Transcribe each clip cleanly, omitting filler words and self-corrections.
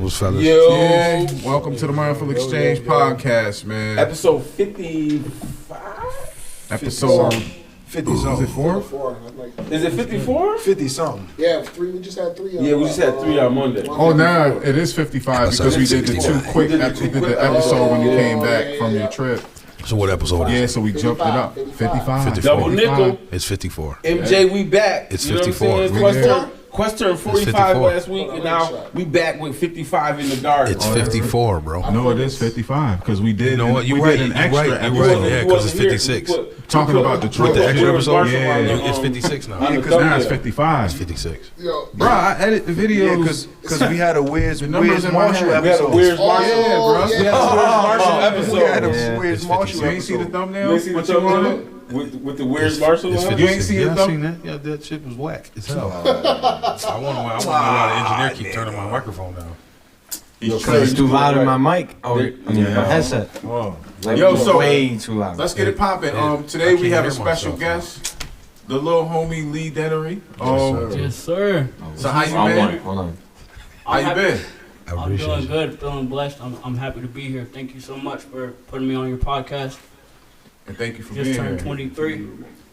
Turntables, fellas. Yo, welcome to the Mindful Exchange podcast, man. Episode 55. Episode 50 something. Is it 4? Is it 54? 50 something. Yeah, we just had 3 on Yeah, we just had 3 on Monday. Oh, now it is 55 because we did the 2 quick. We did the episode when you came back from your trip. So what episode is it? Yeah, so we jumped it up. 55. Double nickel. It's 54. MJ, we back. It's You know what I'm 54. saying? Quest turned 45 54. last week, and now we back with 55 in the garden. It's 54, bro. No, it is 55 because we did. You know what? We You're right. did an You're extra right. episode. Yeah, because it's 56. Talking about the trip. With the extra episode? Yeah. It's 56 now. Yeah, because now it's 55. It's 56. Yo, Bro, I edit the videos. Because we had a Where's numbers in my Marshall head. We had a episode. Where's Marshall. Yeah, bro. We had a Where's Marshall episode. We had a Where's It's Marshall You ain't see the episode. thumbnail? You ain't see the What you wanted? thumbnail? With the Where's Marshall It's on? 56. You ain't see it, Yeah, I though? seen that. Yeah, that shit was whack. It's hell. I wonder why the engineer keep turning my microphone down. It's too loud in my mic. Oh, my headset. Like, Yo, so way too loud. let's get it popping. Today we have a special guest, the little homie Lee Dennery. Yes, sir. So how you been? Hold on. How you been? I I'm appreciate doing it. good, feeling blessed. I'm happy to be here. Thank you so much for putting me on your podcast. And thank you for Just being turned here. 23.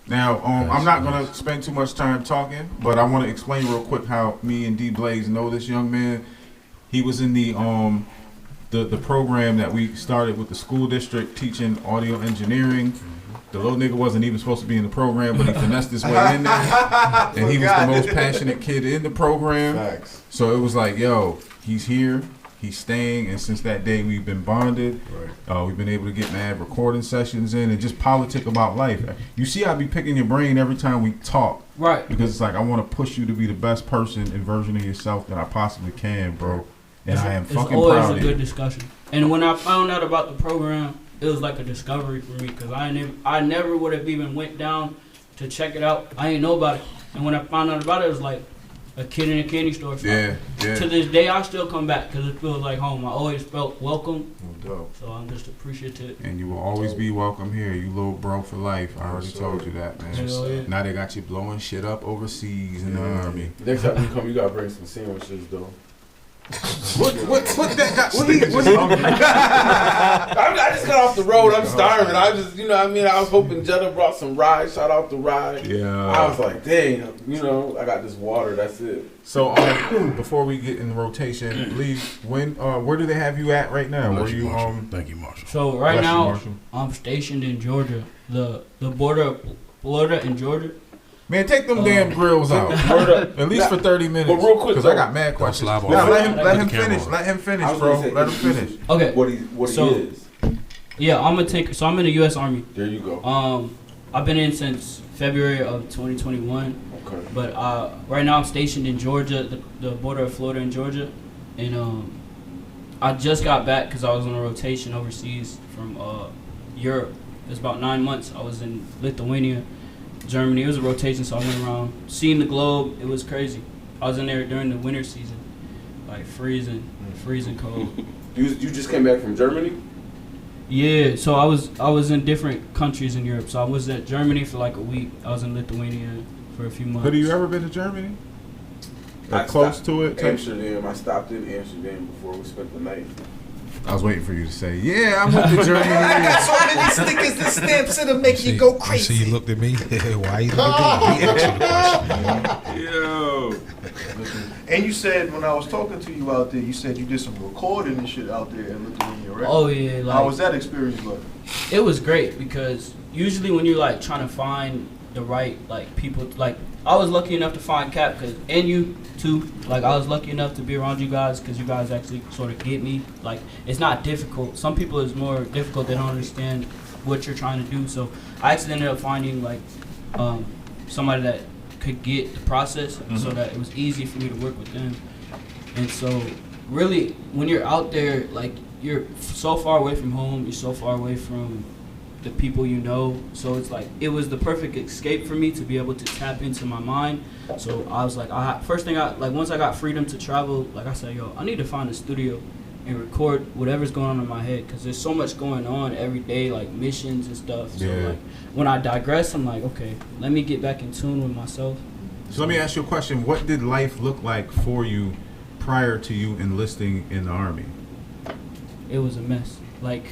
Now, I'm not gonna spend too much time talking, but I want to explain real quick how me and D Blaze know this young man. He was in the program that we started with the school district teaching audio engineering. The little nigga wasn't even supposed to be in the program, but he finessed his way in there, and he was the most passionate kid in the program. Facts. So it was like, yo, he's here, he's staying, and since that day we've been bonded. We've been able to get mad recording sessions in and just politic about life. You see, I be picking your brain every time we talk. Right. Because it's like I want to push you to be the best person and version of yourself that I possibly can, bro. And I am fucking It's proud always of a you. good discussion. And when I found out about the program, it was like a discovery for me because I never would have even went down to check it out. I didn't know about it. And when I found out about it, it was like a kid in a candy store. So Yeah. to this day, I still come back because it feels like home. I always felt welcome, No doubt. so I'm just appreciative. And you will always be welcome here, you little bro for life. I already told you that, man. Hell yeah. Now they got you blowing shit up overseas in the army. Next time you come, you gotta bring some sandwiches, though. What that got? What he I just got off the road. I'm starving. I just, I was hoping Jetta brought some rye. Shout out to rye. Yeah. I was like, dang, I got this water. That's it. So before we get in the rotation, Lee, where do they have you at right now? Where you Thank you, Marshall. So right Bless you, now, Marshall. I'm stationed in Georgia, the border of Florida and Georgia. Man, take them damn grills out. At least for 30 minutes. But real quick, because I got mad questions. slap Now, off. let him Put the finish. camera on. Let him finish, I was bro. gonna say, Let him finish. Okay. What he is. Yeah, I'm in the U.S. Army. There you go. I've been in since February of 2021. Okay. But right now I'm stationed in Georgia, the border of Florida and Georgia, and I just got back because I was on a rotation overseas from Europe. It was about 9 months. I was in Lithuania, Germany. It was a rotation, so I went around seeing the globe. It was crazy. I was in there during the winter season, like freezing cold. You just came back from Germany? Yeah, so I was in different countries in Europe. So I was at Germany for like a week. I was in Lithuania for a few months. Have you ever been to Germany? I Close stopped to it? Amsterdam. I stopped in Amsterdam before we spent the night. I was waiting for you to say, yeah, I went to Germany. So many stickers and stamps that'll make you go crazy. See, you looked at me. Why you looking at me? He asked you the question. Yo. And you said when I was talking to you out there, you said you did some recording and shit out there in Lithuania, right? Oh yeah, like How was that experience like? it was great because usually when you're like trying to find the right like people, like I was lucky enough to find Cap and you too. Like I was lucky enough to be around you guys because you guys actually sort of get me. Like it's not difficult. Some people it's more difficult. They don't understand what you're trying to do. So I actually ended up finding like somebody that could get the process so that it was easy for me to work with them. And so really when you're out there, like you're so far away from home, you're so far away from the people you know, so it's like it was the perfect escape for me to be able to tap into my mind. So I was like, once I got freedom to travel, like I said, yo, I need to find a studio and record whatever's going on in my head because there's so much going on every day, like missions and stuff. So like when I digress, I'm like, okay, let me get back in tune with myself. So let me ask you a question. What did life look like for you prior to you enlisting in the Army? It was a mess. Like,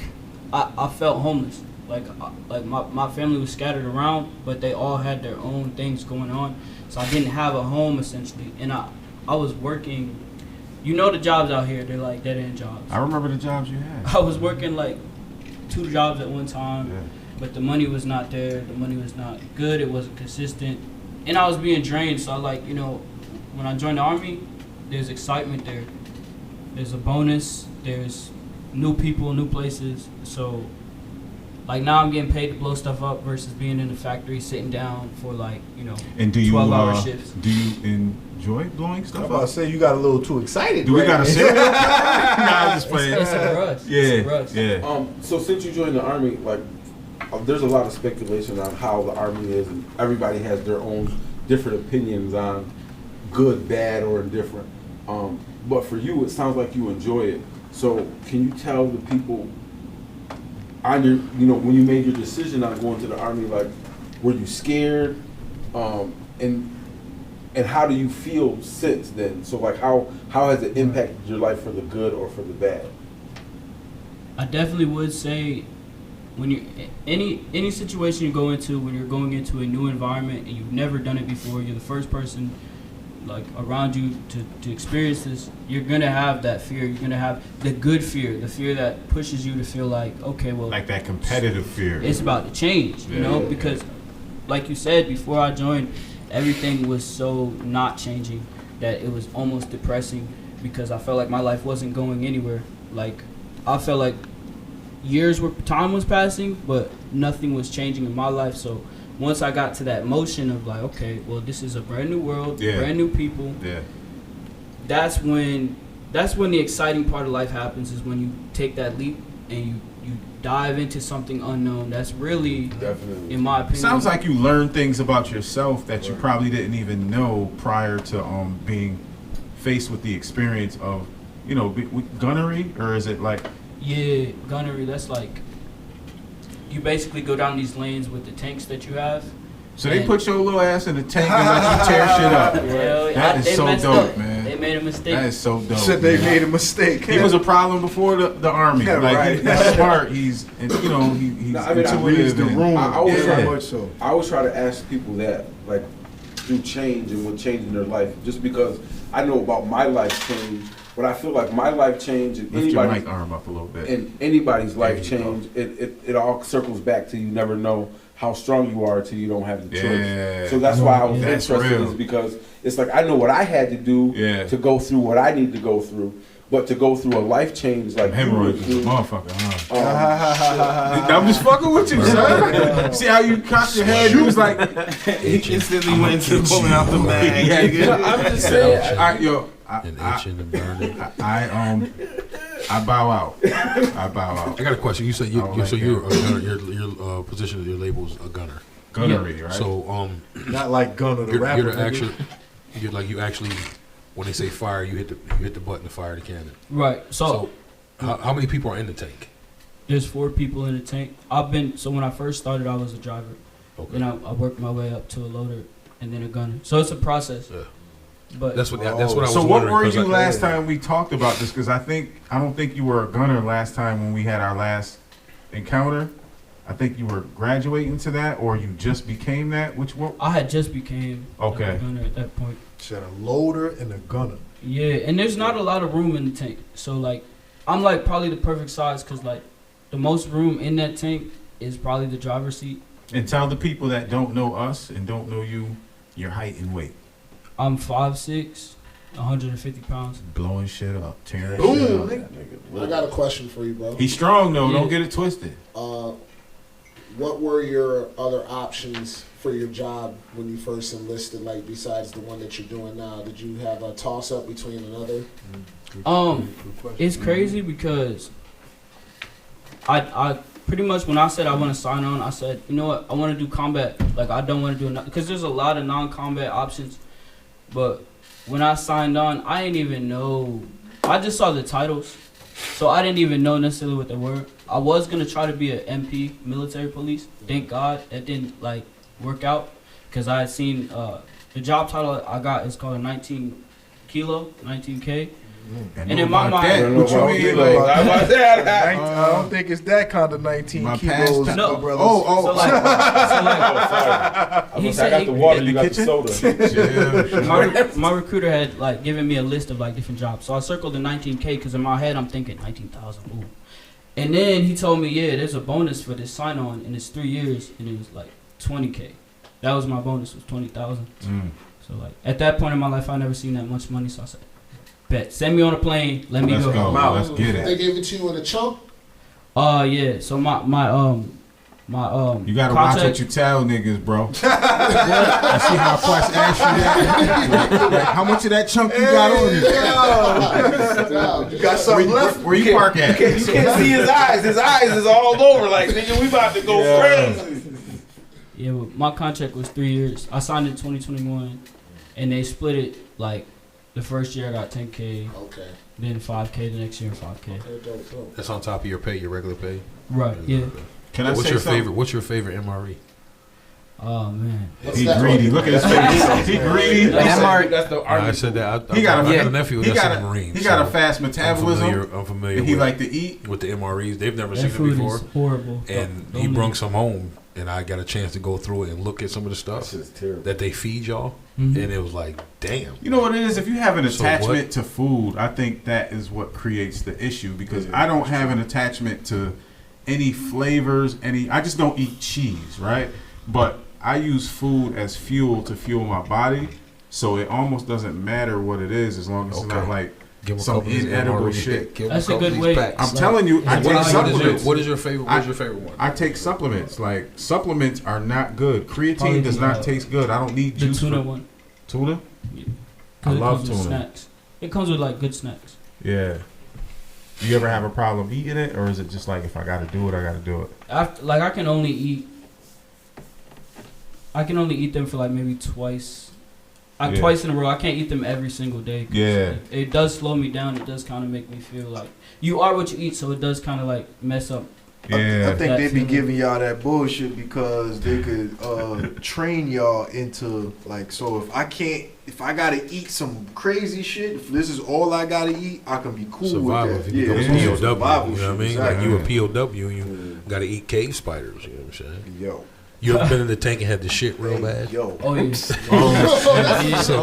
I felt homeless. Like my family was scattered around, but they all had their own things going on. So I didn't have a home essentially, and I was working. You know the jobs out here, they're like dead end jobs. I remember the jobs you had. I was working like 2 jobs at one time, Yeah. but the money was not there. The money was not good. It wasn't consistent, and I was being drained. So when I joined the Army, there's excitement there. There's a bonus. There's new people, new places. So, like now I'm getting paid to blow stuff up versus being in the factory sitting down for And do you 12-hour shifts. do you enjoy blowing I'm stuff about to up? say you got a little too excited. Do we right? got a serial? Nah, I'm just playing. It's a rush. Yeah, It's a rush. yeah. So since you joined the Army, like, there's a lot of speculation on how the Army is, and everybody has their own different opinions on good, bad, or indifferent. But for you, it sounds like you enjoy it. So can you tell the people on your, when you made your decision on going to the Army, like, were you scared? And how do you feel since then? So like, how has it impacted your life for the good or for the bad? I definitely would say when you any situation you go into, when you're going into a new environment and you've never done it before, you're the first person like around you to experience this, you're gonna have that fear. You're gonna have the good fear, the fear that pushes you to feel like, okay, well, Like that competitive fear. it's about to change, because like you said, before I joined, everything was so not changing that it was almost depressing because I felt like my life wasn't going anywhere. Like, I felt like time was passing, but nothing was changing in my life. So once I got to that motion of like, okay, well, this is a brand new world, brand new people. Yeah. That's when the exciting part of life happens, is when you take that leap and you dive into something unknown. That's really, Definitely, in my opinion. Sounds like you learned things about yourself that you probably didn't even know prior to being faced with the experience of, gunnery, or is it like? Yeah, gunnery. That's like, you basically go down these lanes with the tanks that you have. So they put your little ass in the tank and let you tear shit up. That is so dope, man. They made a mistake. That is so dope. Said they made a mistake. He was a problem before the Army. Yeah, like right. he's smart. He's he's reads the room. I always try to ask people that, like, through change and what changed in their life, just because I know about my life change. But I feel like my life change and Lift your mic arm up a little bit. And anybody's life change, it all circles back to you never know how strong you are until you don't have the choice. So that's why I was interested, is because it's like I know what I had to do to go through what I need to go through. But to go through a life change like hemorrhoids is a motherfucker, huh? I'm just fucking with you, son. See how you cocked your head? You was like, he instantly went to pulling out the mag. I'm just saying. I bow out. I bow out. I got a question. You said your position, your label is a gunner. Gunnery, right? So not like Gunner the rapper. You actually, when they say fire, you hit the button to fire the cannon. Right. So how many people are in the tank? There's 4 people in the tank. So when I first started, I was a driver. Okay. Then I worked my way up to a loader and then a gunner. So it's a process. Yeah. But that's what I was wondering. So what were you last time we talked about this? Because I don't think you were a gunner last time when we had our last encounter. I think you were graduating to that, or you just became that. Which one? I had just became a Okay. gunner at that point. Said a loader and a gunner. Yeah, and there's not a lot of room in the tank. So like, I'm like probably the perfect size, because like the most room in that tank is probably the driver's seat. And tell the people that don't know us and don't know you, your height and weight. I'm 5'6", 150 pounds. Blowing shit up, tearing shit up. I got a question for you, bro. He's strong though. Yeah. Don't get it twisted. What were your other options for your job when you first enlisted? Like, besides the one that you're doing now, did you have a toss up between another? It's crazy because I pretty much, when I said I want to sign on, I said, you know what, I want to do combat. Like, I don't want to do it because there's a lot of non-combat options. But when I signed on, I didn't even know. I just saw the titles, so I didn't even know necessarily what they were. I was gonna try to be an MP, military police. Thank God that didn't like work out, because I had seen the job title I got is called a 19K. And in my mind, that. What you mean? Like, I don't think it's that kind of 19 My kilos. past- No. brothers. so like, he I said got the water, you got the soda. my recruiter had like given me a list of like different jobs. So I circled the 19K because in my head I'm thinking 19,000. Ooh. And then he told me, yeah, there's a bonus for this sign on, and it's 3 years, and it was like 20K. That was my bonus, was 20,000. So like at that point in my life, I never seen that much money. So I said, bet, send me on a plane, let me Let's go. go. Wow. Let's get They it. gave it to you in a chunk. Yeah. So my You gotta watch what you tell niggas, bro. I see how Plus asked you that. Like, how much of that chunk you got on you? You got something left? Where you park at? You can't see his eyes. His eyes is all over. Like, nigga, we about to go crazy. Yeah, but my contract was 3 years. I signed in 2021, and they split it like the first year I got 10K, Okay. then 5K the next year, 5K. Okay, dope. That's on top of your pay, your regular pay. Right. Yeah. Can I What's say your something? favorite? What's your favorite MRE? Oh man. What's He that? greedy. Look at his face. He greedy. That's the I army. said that. I He got got a a nephew he that's got in the Marines. He got a so fast I'm metabolism. familiar And he with, like to eat. with the MREs. They've never That seen it food before. is horrible. And Don't he eat brung it. some home, and I got a chance to go through it and look at some of the stuff That shit's terrible. that they feed y'all, Mhm. and it was like, damn. You know what it is? If you have an So attachment what- to food, I think that is what creates the issue because I don't have an attachment to any flavors, I just don't eat cheese, right? But I use food as fuel to fuel my body, so it almost doesn't matter what it is as long as it's not Okay. like Give 'em a some couple of these inedible MREs. shit. Give 'em That's a couple good of way. these packs. I'm telling you, I What take is your- supplements. What is your favorite? What's your favorite one? I take supplements. Like supplements are not good. Creatine Probably does the, not taste good. I don't need The juice. tuna for- one. Tuna? Yeah. I 'Cause it love comes with tuna. snacks. It comes with like good snacks. Yeah. You ever have a problem eating it, or is it just like if I got to do it, I got to do it? After, like I can only eat them for like maybe twice. Yeah. Twice in a row. I can't eat them every single day. 'Cause Yeah. it does slow me down. It does kind of make me feel like you are what you eat. So it does kind of like mess up. I Yeah. think That they be feeling. giving y'all that bullshit because they could train y'all into like, so if I gotta eat some crazy shit, if this is all I gotta eat, I can be cool Survival. with that. If you become it's a some POW, survival you know what I shit, mean? exactly. Like you a POW, and you gotta eat cave spiders. You know what I'm saying? Yo. You ever been in the tank and had the shit real bad? Yo. Oh yeah. So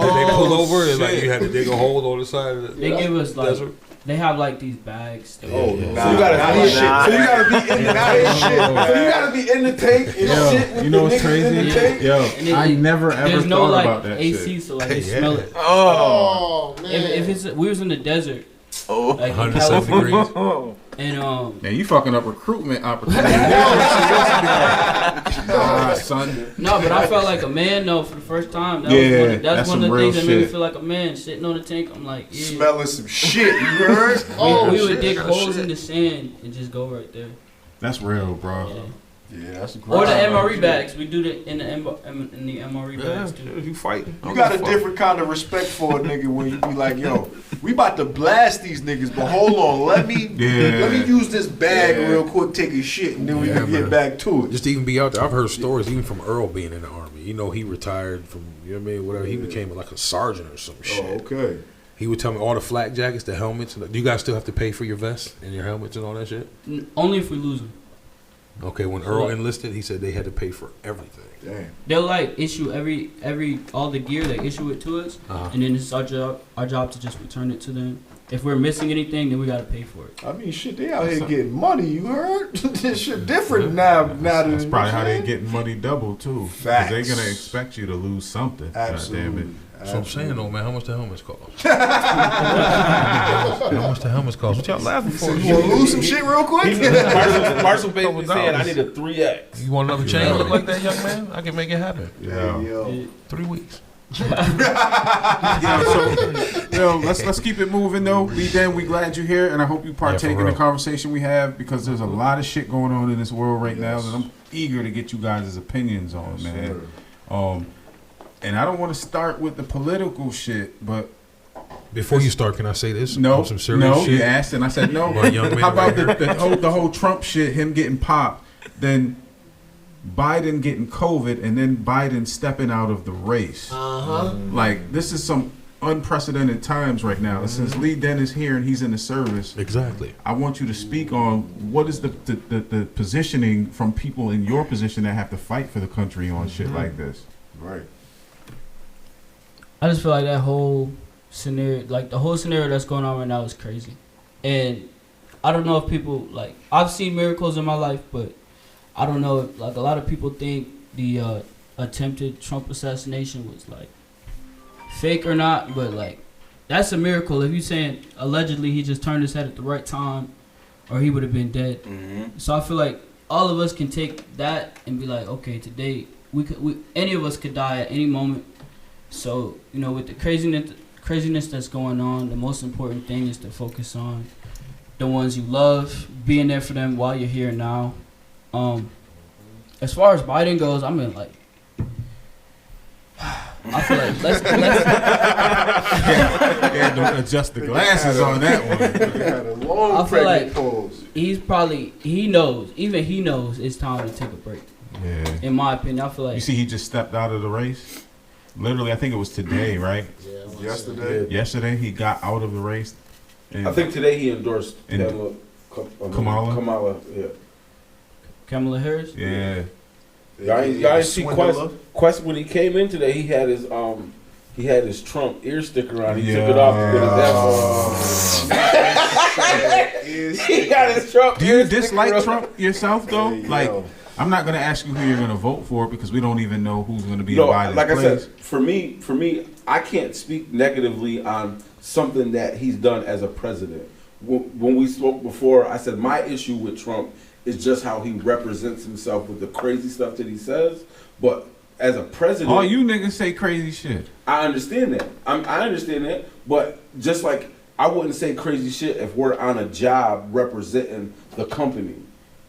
did they pull over and like shit. you had to dig a hole on the side of the They give us like desert? they have like these bags. Oh, Yeah. so you gotta eat shit. So you gotta be in the shit. So you gotta be in the tank and shit. With You know the what's niggas crazy? In the tank. Yo, And it- I never ever There's no thought like about that AC, shit. so like they Yeah. smell it. Oh man. If it's we was in the desert, Oh. like in 107 California, degrees. and Man, you fucking up recruitment opportunities. Son. no, but I felt like a man though for the first time. That Yeah, was that's one some of the real things that made me shit. feel like a man sitting on the tank. I'm like, yeah. Smelling some shit, you heard? Oh, we would shit. dig holes in the sand and just go right there. That's real, bro. Yeah. Yeah, that's great. Or the MRE bags. We do the in the MRE bags too. You fighting? You got a different kind of respect for a nigga when you be like, yo, we about to blast these niggas, but hold on, let me use this bag real quick, take a shit, and then we Yeah, can get man. back to it. Just to even be out there. I've heard stories even from Earl being in the army. You know, he retired from, you know what I mean, whatever. He became like a sergeant or some shit. Oh, okay. He would tell me all the flak jackets, the helmets. Do you guys still have to pay for your vests and your helmets and all that shit? Only if we lose them. Okay, when Earl enlisted, he said they had to pay for everything. Damn. They'll like issue every all the gear. They issue it to us, and then it's our job to just return it to them. If we're missing anything, then we gotta pay for it. I mean, shit, they out here getting money, you heard? This shit different now. That's probably how they getting money double too. 'Cause Facts. they're gonna expect you to lose something. Absolutely. God damn it. That's what I'm saying, though, man. How much the helmets cost? How much the helmets cost? What y'all laughing for? You want to lose some shit real quick? Marshall basically said I need a 3X. You want another chain look like that, young man? I can make it happen. Yeah. Yo. 3 weeks. Let's keep it moving though. We glad you're here, and I hope you partake in the real. conversation we have because there's a lot of shit going on in this world right now that I'm eager to get you guys' opinions on, man. And I don't want to start with the political shit, but Before you start, can I say this? no, Some serious shit. you asked, and I said no. About young men How about right the whole Trump shit, him getting popped, then Biden getting COVID, and then Biden stepping out of the race? Uh-huh. Like, this is some unprecedented times right now. And since Lee Den is here and he's in the service, Exactly. I want you to speak on what is the positioning from people in your position that have to fight for the country on shit like this. Right. I just feel like that whole scenario, like the whole scenario that's going on right now, is crazy. And I don't know if people, like, I've seen miracles in my life, but I don't know if, like, a lot of people think the attempted Trump assassination was, like, fake or not, but, like, that's a miracle. If you're saying allegedly he just turned his head at the right time, or he would have been dead. So I feel like all of us can take that and be like, okay, today any of us could die at any moment. So, you know, with the craziness that's going on, the most important thing is to focus on the ones you love, being there for them while you're here now. As far as Biden goes, I mean, like, I feel like let's Yeah, don't adjust the glasses on that one. Had a long I feel like pause. he knows it's time to take a break. Yeah. In my opinion, I feel like You see, he just stepped out of the race. Literally, I think it was today, right? Yeah, I wanna Yesterday. Yesterday, he got out of the race. And I think today he endorsed And Kamala? Kamala, yeah. Kamala Harris. Yeah. Y'all ain't see Swindler. Quest when he came in today. He had his Trump ear sticker on. He took it off to put his he got his Trump. Do you ear sticker dislike on. Trump yourself, though? Hey, Like, yo. I'm not going to ask you who you're going to vote for because we don't even know who's going to be No, in Biden's like place. I said, for me, I can't speak negatively on something that he's done as a president. When we spoke before, I said my issue with Trump is just how he represents himself with the crazy stuff that he says. But as a president, All you niggas say crazy shit. I understand that. I understand that. But just like I wouldn't say crazy shit if we're on a job representing the company.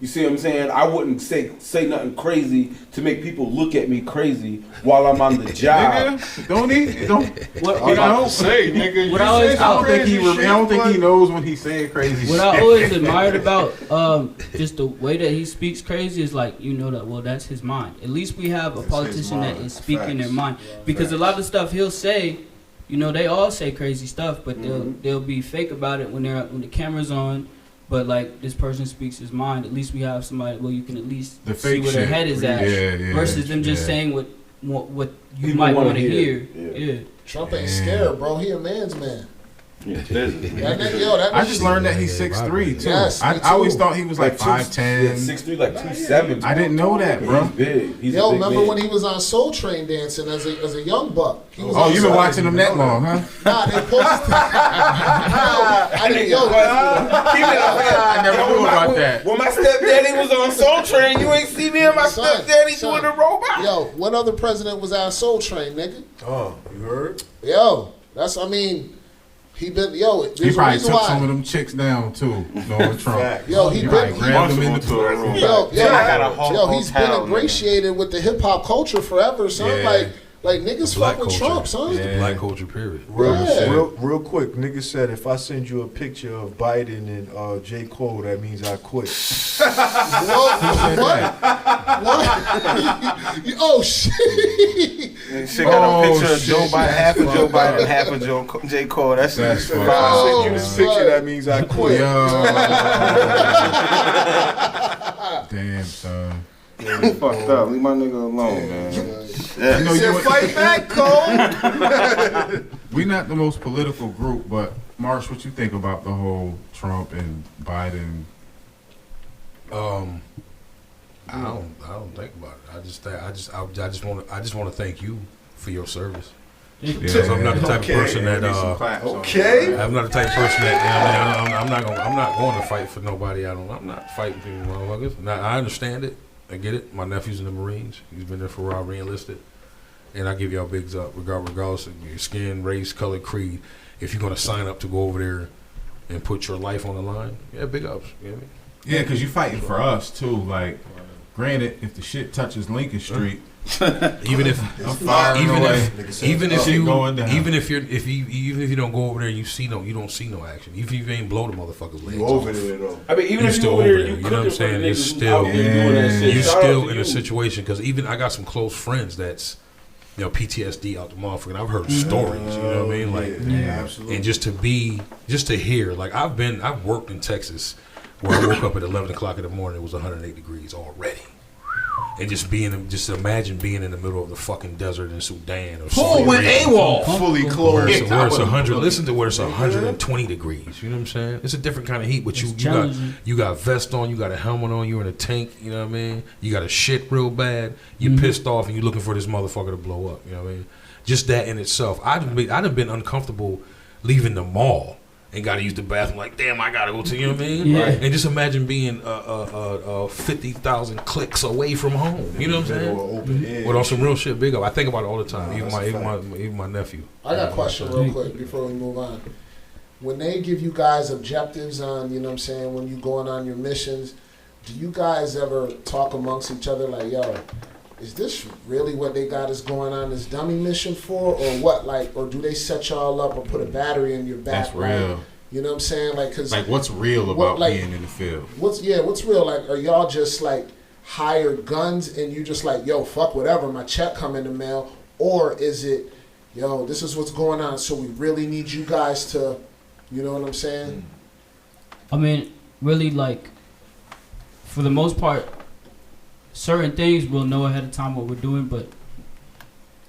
You see what I'm saying? I wouldn't say nothing crazy to make people look at me crazy while I'm on the job. Nigga, don't he? Don't. What You know? Say, nigga. What I always- I don't think he knows when he's saying crazy What shit. I always admired about just the way that he speaks crazy is like, you know, that, well, that's his mind. At least we have a That's politician his that mind. is speaking their Facts. mind. Because a lot of the stuff he'll say, you know, they all say crazy stuff, but they'll be fake about it when the camera's on. But like, this person speaks his mind. At least we have somebody where you can at least The see fake where their shit. head is at, Yeah, versus them just yeah. saying what you People might wanna want to hear. hear. Yeah. Trump ain't Damn. scared, bro. He a man's man. Yeah, That nigga, yo, that I nigga- just learned that he's Yeah, 6'3", too. Yes, I me always too. thought he was like 5'10". 6'3", like 270. I didn't know that, bro. He's big. He's Yo, a big remember man. when he was on Soul Train dancing as a young buck? He was Oh, on you've been Soul- watching him that long, huh? Nah, they posted. I didn't. Yo, I never knew about that. When my stepdaddy was on Soul Train, you ain't see me and my Son, stepdaddy son. doing the robot. yo, what other president was on Soul Train, nigga? Oh, you heard? Yo, that's. I mean, he been. Yo, He there's a probably reason took some of why. them chicks down, too, knowing Trump. Facts. Yo, he He probably been. grabbed them in the Yo, he's been ingratiated with the hip hop culture forever, son. Yeah. Like niggas Black fuck with culture. Trump, son. It's the black culture, period. Real quick, nigga said if I send you a picture of Biden and J. Cole, that means I quit. What? Oh shit! She got a picture of shit. Joe Biden, half of Joe Biden, half of J. Cole. That's That's it. fucked If I send you Oh, this son. picture, that means I quit. Damn, son. It's fucked up. Leave my nigga alone, man. I know you. Fight back, Cole. We not the most political group, but Marsh, what you think about the whole Trump and Biden? I don't think about it. I just want to thank you for your service. Because I'm not the type of person that Okay. I'm not the type of person that I'm not going to fight for nobody. I'm not fighting for you motherfuckers. Now I understand it. I get it. My nephew's in the Marines. He's been there for a while, re-enlisted. And I give y'all bigs up, regardless of your skin, race, color, creed. If you're gonna sign up to go over there and put your life on the line, yeah, big ups. You know what I mean? Yeah, because you're fighting for us too. Like, granted, if the shit touches Lincoln Street, Even if I'm firing away. even if Shit you going down. even if you don't go over there, you don't see no action. Even if you ain't blow the motherfuckers legs You off. over there though. I mean, even You if you still over over there, there, you you know what I'm cooking for the saying? It's niggas still- out there doing that shit. You're Shout out still to in you. a situation because even I got some close friends that's PTSD out the motherfucker. And I've heard stories, you know what I mean? Like, absolutely. and just to hear, like I've worked in Texas where I woke up at 11 o'clock in the morning, it was 108 degrees already. And just imagine being in the middle of the fucking desert in Sudan or Who went AWOL? Fully where clothed. it's 100. Listen to where it's 120 degrees. You know what I'm saying? It's a different kind of heat. But you got vest on, you got a helmet on, you're in a tank. You know what I mean? You got a shit real bad. You're pissed off, and you're looking for this motherfucker to blow up. You know what I mean? Just that in itself. I'd have been uncomfortable leaving the mall and got to use the bathroom. Like, damn, I gotta go to. You know what I mean? Yeah. Right. And just imagine being 50,000 clicks away from home. You know what I'm saying? But on some real shit, big up. I think about it all the time. Even my nephew. I got a question real quick before we move on. When they give you guys objectives on, you know what I'm saying, when you going on your missions, do you guys ever talk amongst each other like, yo, is this really what they got us going on this dummy mission for, or what? Like, or do they set y'all up or put a battery in your back? That's real. Like, you know what I'm saying? Like, cause Like, what's real about being in the field? What's real? Like, are y'all just like hired guns and you just like, yo, fuck whatever, my check come in the mail, or is it, yo, this is what's going on, so we really need you guys to, you know what I'm saying? I mean, really, like, for the most part, certain things we'll know ahead of time what we're doing, but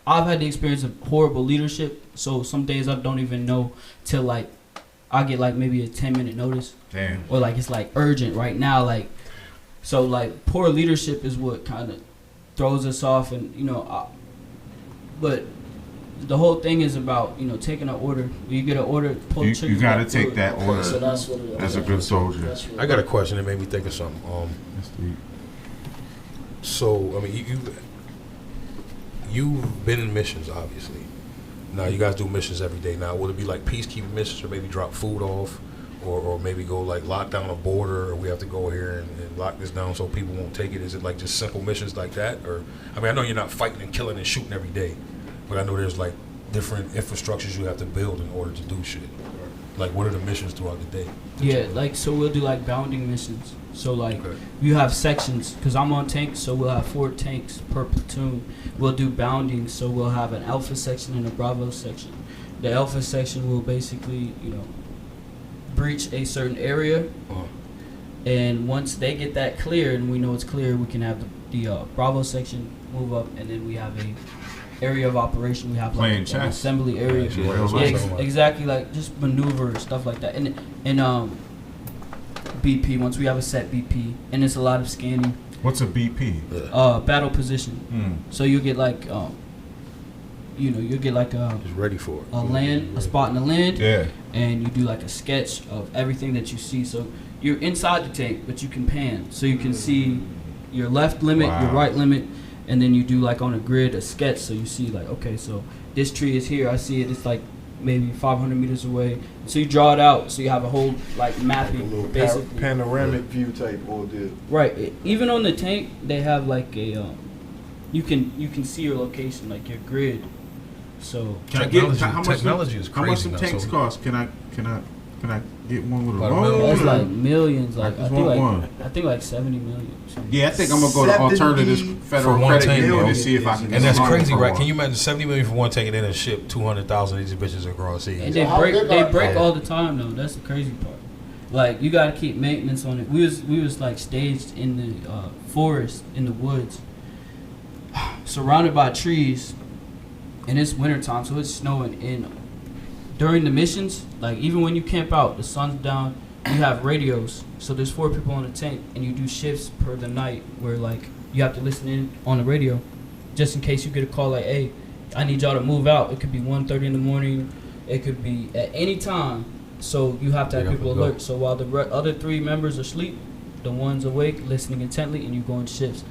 I've had the experience of horrible leadership, so some days I don't even know till, like, I get, like, maybe a 10-minute notice. Damn. Or, like, it's, like, urgent right now, like, so, like, poor leadership is what kind of throws us off, and, you know, but the whole thing is about, you know, taking an order. When you get an order, pull the trigger. You got to take that order So that's what it is. as a good soldier. That's I got a question that made me think of something. So, I mean, you've been in missions, obviously. Now, you guys do missions every day. Now, would it be like peacekeeping missions, or maybe drop food off, or maybe go like lock down a border, or we have to go here and lock this down so people won't take it? Is it like just simple missions like that? Or, I mean, I know you're not fighting and killing and shooting every day, but I know there's like different infrastructures you have to build in order to do shit. Like, what are the missions throughout the day? Yeah, like, so we'll do, like, bounding missions. So, like, Okay. you have sections, because I'm on tanks, so we'll have 4 tanks per platoon. We'll do bounding, so we'll have an alpha section and a bravo section. The alpha section will basically, you know, breach a certain area, and once they get that clear and we know it's clear, we can have the bravo section move up, and then we have a area of operation. We have like an assembly area. Exactly, like just maneuver stuff like that. And BP, once we have a set BP, and it's a lot of scanning. What's a BP? Battle position. So you get like you'll get like just ready for it. A spot in the land. Yeah. And you do like a sketch of everything that you see. So you're inside the tank, but you can pan, so you can see your left limit, your right limit. And then you do like on a grid a sketch, so you see like, okay, so this tree is here, I see it, it's like maybe 500 meters away. So you draw it out, so you have a whole like mapping, a little basically. panoramic view type ordeal. Right. Even on the tank, they have like a you can see your location, like your grid. So technology is crazy. How much some now, tanks so cost? Can I get one with a About a loan? million. that's like millions. Like I just want one. I think like 70 million. Yeah, I think I'm gonna go to Alternatives Federal for one Credit tank, Union bro. and see if I can get And that's a loan crazy, for right? one. Can you imagine 70 million for one tank and then a ship 200,000 of these bitches across seas? And So how big they are- break all the time though. That's the crazy part. Like you gotta keep maintenance on it. We was like staged in the forest in the woods, surrounded by trees, and it's wintertime, so it's snowing. And during the missions, like even when you camp out, the sun's down. You have radios, so there's 4 people on the tank, and you do shifts per the night where like you have to listen in on the radio, just in case you get a call like, hey, I need y'all to move out. It could be 1:30 in the morning. It could be at any time. So you have to have people alert. So while the other 3 members are asleep, the one's awake, listening intently, and you go in shifts.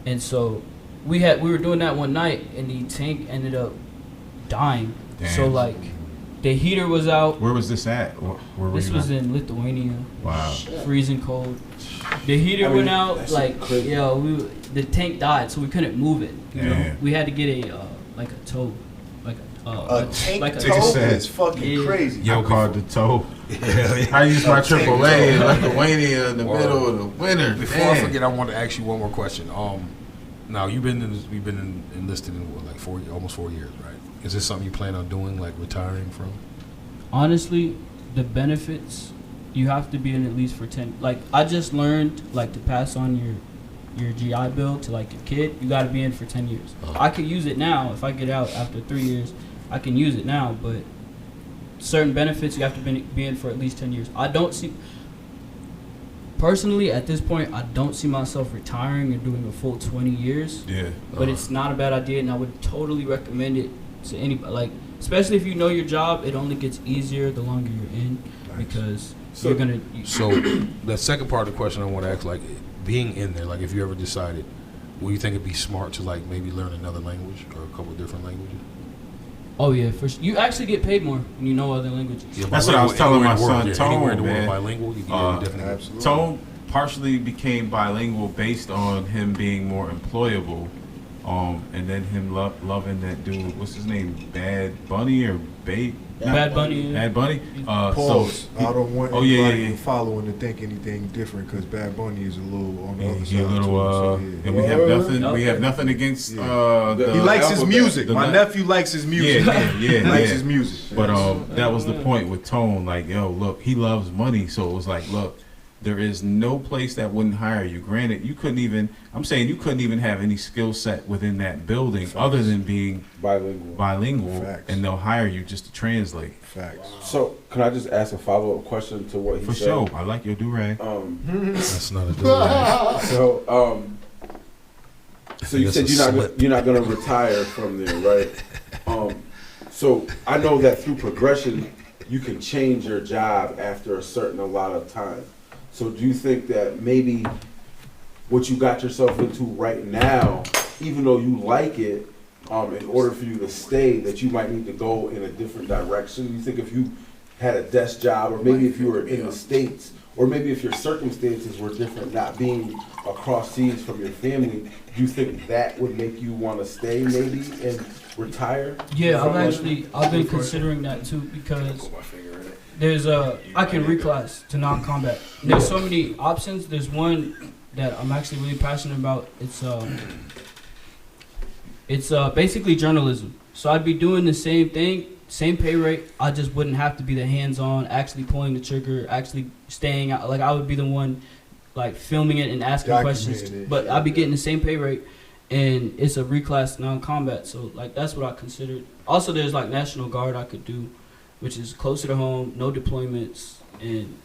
And so we were doing that one night, and the tank ended up dying. Damn. So like the heater was out. Where was this at? Where were This you was at? in Lithuania. Wow. Freezing cold. The heater went out. Like the tank died, so we couldn't move it. You know, Damn. we had to get a like a tow, like A tank like a toe said- is fucking crazy. I called the toe. I used my AAA in Lithuania in the middle of the winter. Before I forget, I want to ask you one more question. Now you've been enlisted in what, like almost 4 years, right? Is this something you plan on doing, like retiring from? Honestly, the benefits, you have to be in at least for 10. Like I just learned, like to pass on your GI Bill to like your kid, you got to be in for 10 years. I could use it now if I get out after 3 years. I can use it now, but certain benefits you have to be in for at least 10 years. I don't see. Personally, at this point, I don't see myself retiring and doing a full 20 years. Yeah. But it's not a bad idea, and I would totally recommend it to anybody. Like, especially if you know your job, it only gets easier the longer you're in, because you're gonna. So, the second part of the question I want to ask, like, being in there, like, if you ever decided, would you think it'd be smart to like maybe learn another language or a couple of different languages? Oh yeah, for sure. You actually get paid more when you know other languages. Yeah, That's what I was telling my son, Anywhere in the Tone, world, man. bilingual, you definitely. Absolutely. Tone partially became bilingual based on him being more employable, and then him loving that dude. What's his name? Bad Bunny or Bad Bunny. Bad Bunny. Pause. I don't want Oh, anybody yeah. following to think anything different because Bad Bunny is a little on the other He side a little, too, so, yeah. and we have nothing. We have nothing against. He The likes his alphabet. music. The My le- nephew likes his music. Yeah, Likes his music. But that was the point with Tone. Like, yo, look, he loves money, so it was like, look, there is no place that wouldn't hire you. Granted, you couldn't even. I'm saying you couldn't even have any skill set within that building other than being bilingual, Facts. and they'll hire you just to translate. Facts. So, can I just ask a follow-up question to what he For said? sure, I like your do-rag. That's not a good So, so you said you're not gonna retire from there, right? So I know that through progression, you can change your job after a certain amount of time. So do you think that maybe what you got yourself into right now, even though you like it, in order for you to stay, that you might need to go in a different direction? You think if you had a desk job, or maybe if you were in the States, or maybe if your circumstances were different, not being across seas from your family, do you think that would make you want to stay maybe and retire? Yeah, I've been considering that too, because there's I can reclass to non-combat. There's so many options. There's one that I'm actually really passionate about. It's basically journalism. So I'd be doing the same thing, same pay rate. I just wouldn't have to be the hands-on, actually pulling the trigger, actually staying out. Like I would be the one, like filming it and asking questions. But I'd be getting the same pay rate, and it's a reclass non-combat. So like that's what I considered. Also, there's like National Guard I could do, which is closer to home, no deployments, and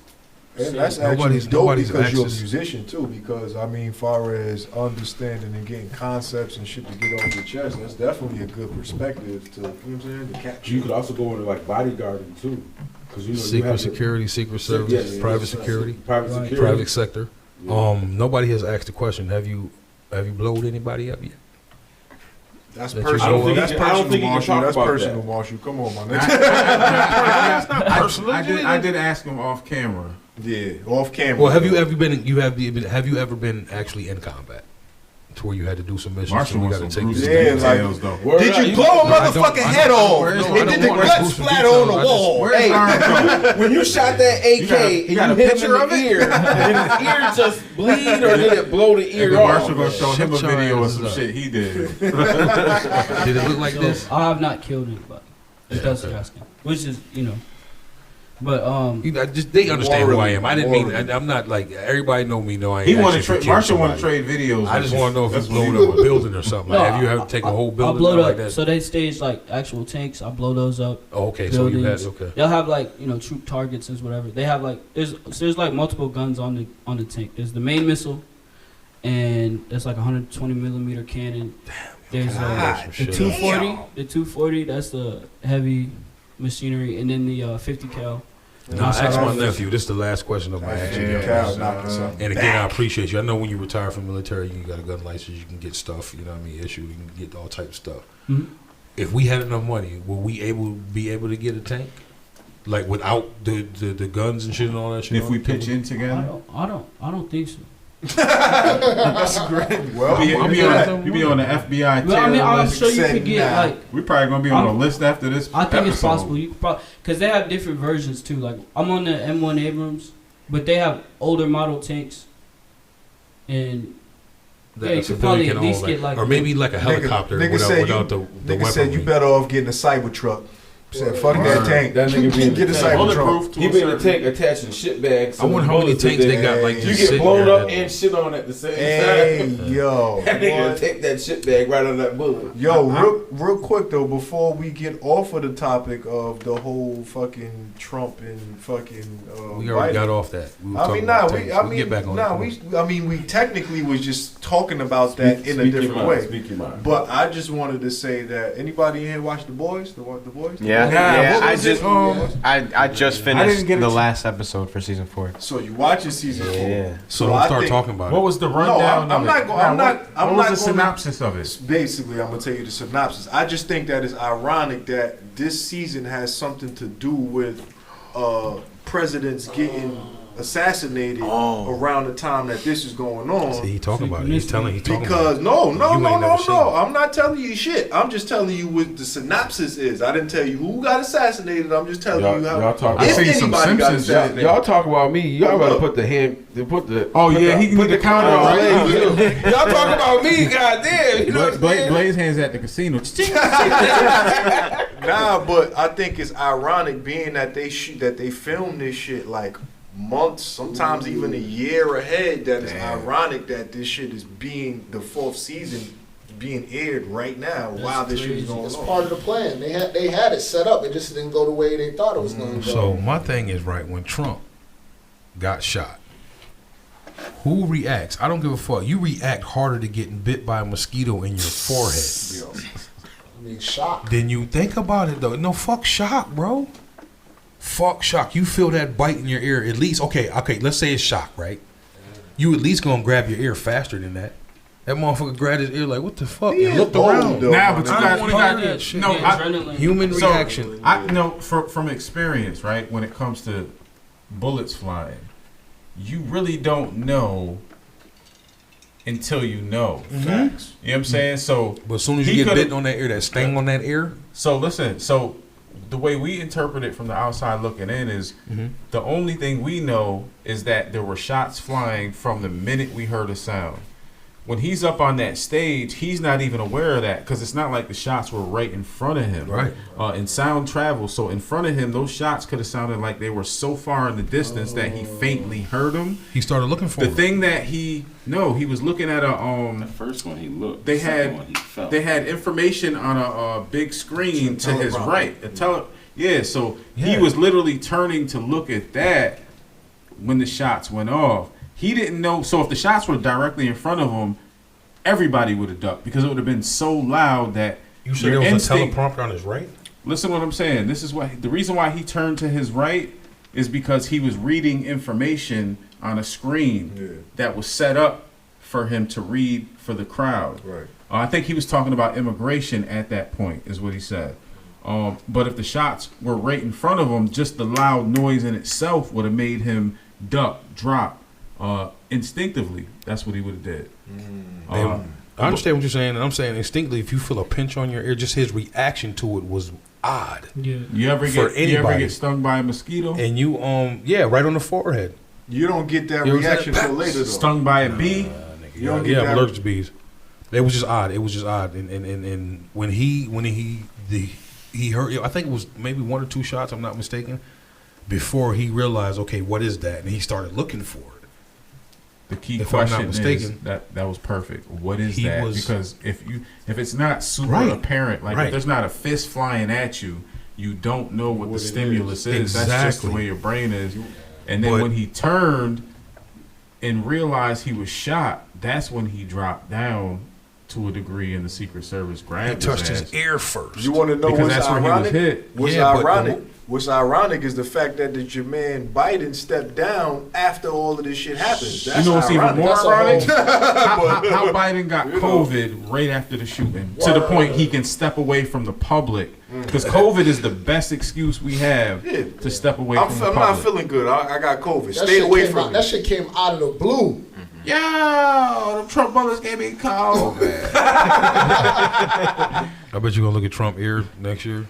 that's Nobody's- actually dope nobody's because you're a access- musician too. Because I mean, far as understanding and getting concepts and shit to get off your chest, that's definitely a good perspective to, you know what I'm saying, to capture. You could also go into like bodyguarding too, because you know you Secret have to- security, secret service, Yes, private yes, security, private Right. security. private sector. Yeah. Nobody has asked the question. Have you blowed anybody up yet? That's That you personal. know of? That's I don't personal, think you can Marshall. talk That's about personal, that. Marshall. Come on, my nigga. I did ask him off camera. Yeah, off camera. Well, have you ever been actually in combat to where you had to do some missions? Marshall so we wants got to some take gruesome this. Yeah, like- details, though. Word Did up, you blow a I don't- motherfucking I head don't- off? I don't And did the want blood gruesome splatter on the details. wall? Where's Hey. Naruto? When you shot that AK, You got a and you hit picture him in of the it? ear, did his ear just bleed, or did it blow the ear Maybe Marshall off? gonna show him a Shut your video of ass some up. shit he did. Did it look like so this? I have not killed anybody. If that's what you're asking, which is but They understand who I am. I didn't mean. Morally. I'm not like everybody know me. Know I ain't. He want to actually trade. killed Marshall want to somebody. trade videos. I just want to know if That's you what he blown up a do. building or something. Like, have you ever taken a whole I building blow like up. that? So they stage like actual tanks. I blow those up. Oh, okay. So you had buildings. okay. They'll have like troop targets and whatever. They have like there's like multiple guns on the tank. There's the main missile, and there's like a 120 millimeter cannon. There's the 240. The 240. That's the heavy machinery, and then the 50 cal. Now, I asked my nephew. This is the last question of my action. Yeah. Cal knocked us out. And again, I appreciate you. I know when you retire from military, you got a gun license, you can get stuff, you know what I mean, issued, you can get all types of stuff. Mhm. If we had enough money, will we be able to get a tank? Like without the guns and shit and all that shit? If we pitch in I together, don't think so. That's great. Well, you be on the FBI Well, I mean, I'm list. sure you said could get nah. like. We probably gonna be on a list after this. I think it's episode. possible. You could probably because they have different versions too. Like I'm on the M1 Abrams, but they have older model tanks, and Yeah, you could probably at least get like, or maybe like a helicopter without the Nigga weaponry. said you better off getting a Cybertruck. Said fuck that tank. That nigga be in Get the a tank. Cybertruck. He be in the tank attaching shit bags. I wonder how many tanks they got. Like You just get sitting blown there up that- and shit on at the same Hey, time. yo. That nigga What? take that shit bag right out of that bullet. Yo, real quick though, before we get off of the topic of the whole fucking Trump and fucking We already Biden. got off that. We were I talking mean, about nah, tanks. we can get back on we technically was just talking about that in a different way. Speak your mind. But I just wanted to say that anybody in here watch The Boys? The Boys? Yeah, what I was just it? I just I finished didn't get a the ch- last episode for season 4. So you watching season 4? Yeah. So So don't I start think- talking about What it. was the rundown? I'm of not it? going. I'm not. What I'm was not the gonna- synopsis of it? Basically, I'm gonna tell you the synopsis. I just think that it's ironic that this season has something to do with presidents getting assassinated around the time that this is going on. See, he talking about it. He's talking Because about it. no, You ain't never seen it. I'm not telling you shit. I'm just telling you what the synopsis is. I didn't tell you who got assassinated. I'm just telling you how. Y'all talk I If seen some anybody got Simpsons shit. assassinated. Y'all talk about me. Y'all Look. gotta put the hand. Put the. Oh, put yeah, the, he put need the the counter on on, Blaze. Y'all talk about me. Goddamn. You know what I'm saying? Blaze hands at the casino. Nah, but I think it's ironic being that they filmed this shit like months, sometimes even a year ahead. That it's ironic that this shit is being the 4th season being aired right now while this shit is going It's on. part of the plan. They had it set up. It just didn't go the way they thought it was going to go. So my thing is right when Trump got shot, who reacts? I don't give a fuck. You react harder to getting bit by a mosquito in your forehead. I mean, shock. Then you think about it though. No, fuck shock, bro. Fuck shock. You feel that bite in your ear at least. Okay. Let's say it's shock, right? You at least gonna grab your ear faster than that. That motherfucker grabbed his ear like, what the fuck? He And is looked bold, around. though. Nah, but you I don't got, wanna you hear got that shit. no. the I, adrenaline. Human So, reaction. I know from experience, right? When it comes to bullets flying, you really don't know until you know. Mm-hmm. Facts. You know what I'm saying? So, But as soon as He you get coulda- bitten on that ear, that sting on that ear, so listen. So, the way we interpret it from the outside looking in is the only thing we know is that there were shots flying from the minute we heard a sound. When he's up on that stage, he's not even aware of that because it's not like the shots were right in front of him. Right. And sound travels. So in front of him, those shots could have sounded like they were so far in the distance that he faintly heard them. he started looking for The it. thing that he was looking at The first one he looked. They the second had- one he felt. they had information on a big screen to his right. So he Yeah. was literally turning to look at that when the shots went off. He didn't know. So if the shots were directly in front of him, everybody would have ducked because it would have been so loud that You said your there was instinct- a teleprompter on his right? Listen to what I'm saying. This is the reason why he turned to his right is because he was reading information on a screen that was set up for him to read for the crowd. Right. I think he was talking about immigration at that point, is what he said. But if the shots were right in front of him, just the loud noise in itself would have made him duck, drop instinctively. That's what he would have did. I understand what you're saying, and I'm saying instinctively, if you feel a pinch on your ear, just his reaction to it was odd. Yeah. You ever For anybody. get stung by a mosquito? And you, right on the forehead. You don't get that You know what I'm reaction saying? till later though. Stung by a bee? You don't get Yeah, I'm that- allergic to bees. It was just odd. And when he heard, I think it was maybe 1 or 2 shots, I'm not mistaken, before he realized, okay, what is that? And he started looking for it. The key If I'm not question mistaken. is that was perfect. What is He that? was- Because if it's not super Right. apparent, like Right. if there's not a fist flying at you, you don't know what the What it stimulus is. That's just the Exactly. way your brain is. And then But- when he turned and realized he was shot, that's when he dropped down to a degree, and the Secret Service He grabbed touched his his ass. ear first. You want to know Because what's that's where ironic? he was hit. What's Yeah, but- ironic? What's ironic is the fact that your man Biden stepped down after all of this shit happened. That's You know what's even ironic. more That's a ironic? whole- how Biden got COVID right after the shooting, to the point he can step away from the public. Because COVID is the best excuse we have Yeah. to step away I'm from the not public. feeling good. I got COVID. That Stay shit away came from out, me. That shit came out of the blue. Yo, the Trump bullets gave me COVID. I bet you're going to look at Trump ear next year.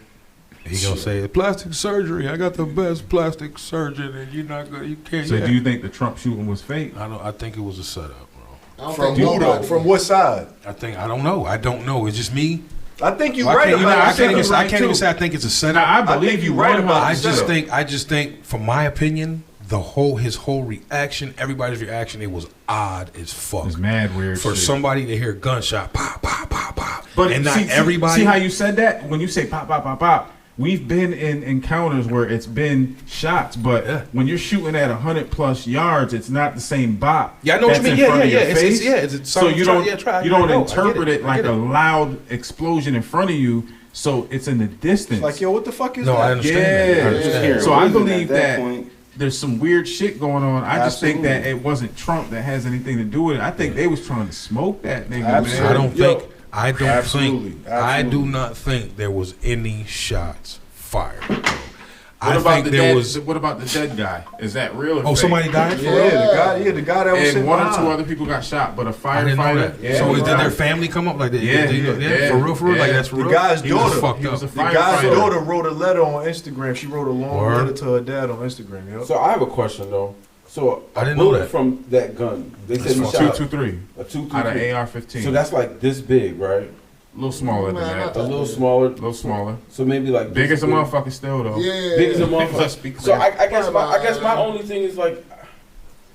He going to say, plastic surgery. I got the best plastic surgeon, and you're not going to, you can't. So yeah. do you think the Trump shooting was fake? I think it was a setup, bro. I don't From think who though? nobody- From what side? I don't know. I don't know. It's just me. I think you're Well, right about I it. can't even right, say I think it's a setup. Now, I I believe think you you're right about I the just setup. think, from my opinion, his whole reaction, everybody's reaction, it was odd as fuck. It's mad weird For shit. somebody to hear gunshot, pop, pop, pop, pop, But and not see, everybody. See how you said that? When you say pop, pop, pop, pop, we've been in encounters where it's been shots, but Yeah. when you're shooting at 100+ yards, it's not the same bop. Yeah, I know what you that's mean. in Yeah, front of yeah, your yeah. face. It's So you don't I you don't know, I interpret get it like I get a loud explosion in front of you. So it's in the distance. Like, yo, what the fuck is No, that? I understand. Yeah. that. I understand. Yeah. So I Reason believe at that point, there's some weird shit going on. I just think that Absolutely. it wasn't Trump that has anything to do with it. I think they was trying to smoke that nigga, Absolutely. I man. don't Yo, think. I don't absolutely, think. I do not think there was any shots fired. What I about think the there dead, was. What about the dead guy? Is that real? Or Oh, fake? somebody died. For Yeah, real? the guy that was And sitting one or two behind. other people got shot, but a I didn't know firefighter. that. Yeah, So he did their died. family come up like that? Yeah, For real, for real. Like yeah. that's for The real. guy's He was daughter. fucked He was up. a The guy's firefighter. daughter wrote a letter on Instagram. She wrote a long Word. letter to her dad on Instagram. Yep. So I have a question though. So I didn't a bullet know that. from that gun. They said he That's shot 223 a 223. out of AR-15. So that's like this big, right? a little smaller than Man, that. not A that little big. smaller. A little smaller. So maybe like Big this as a motherfucker still though. Yeah. Big as a Let's motherfucker. be So clear. I guess my only thing is like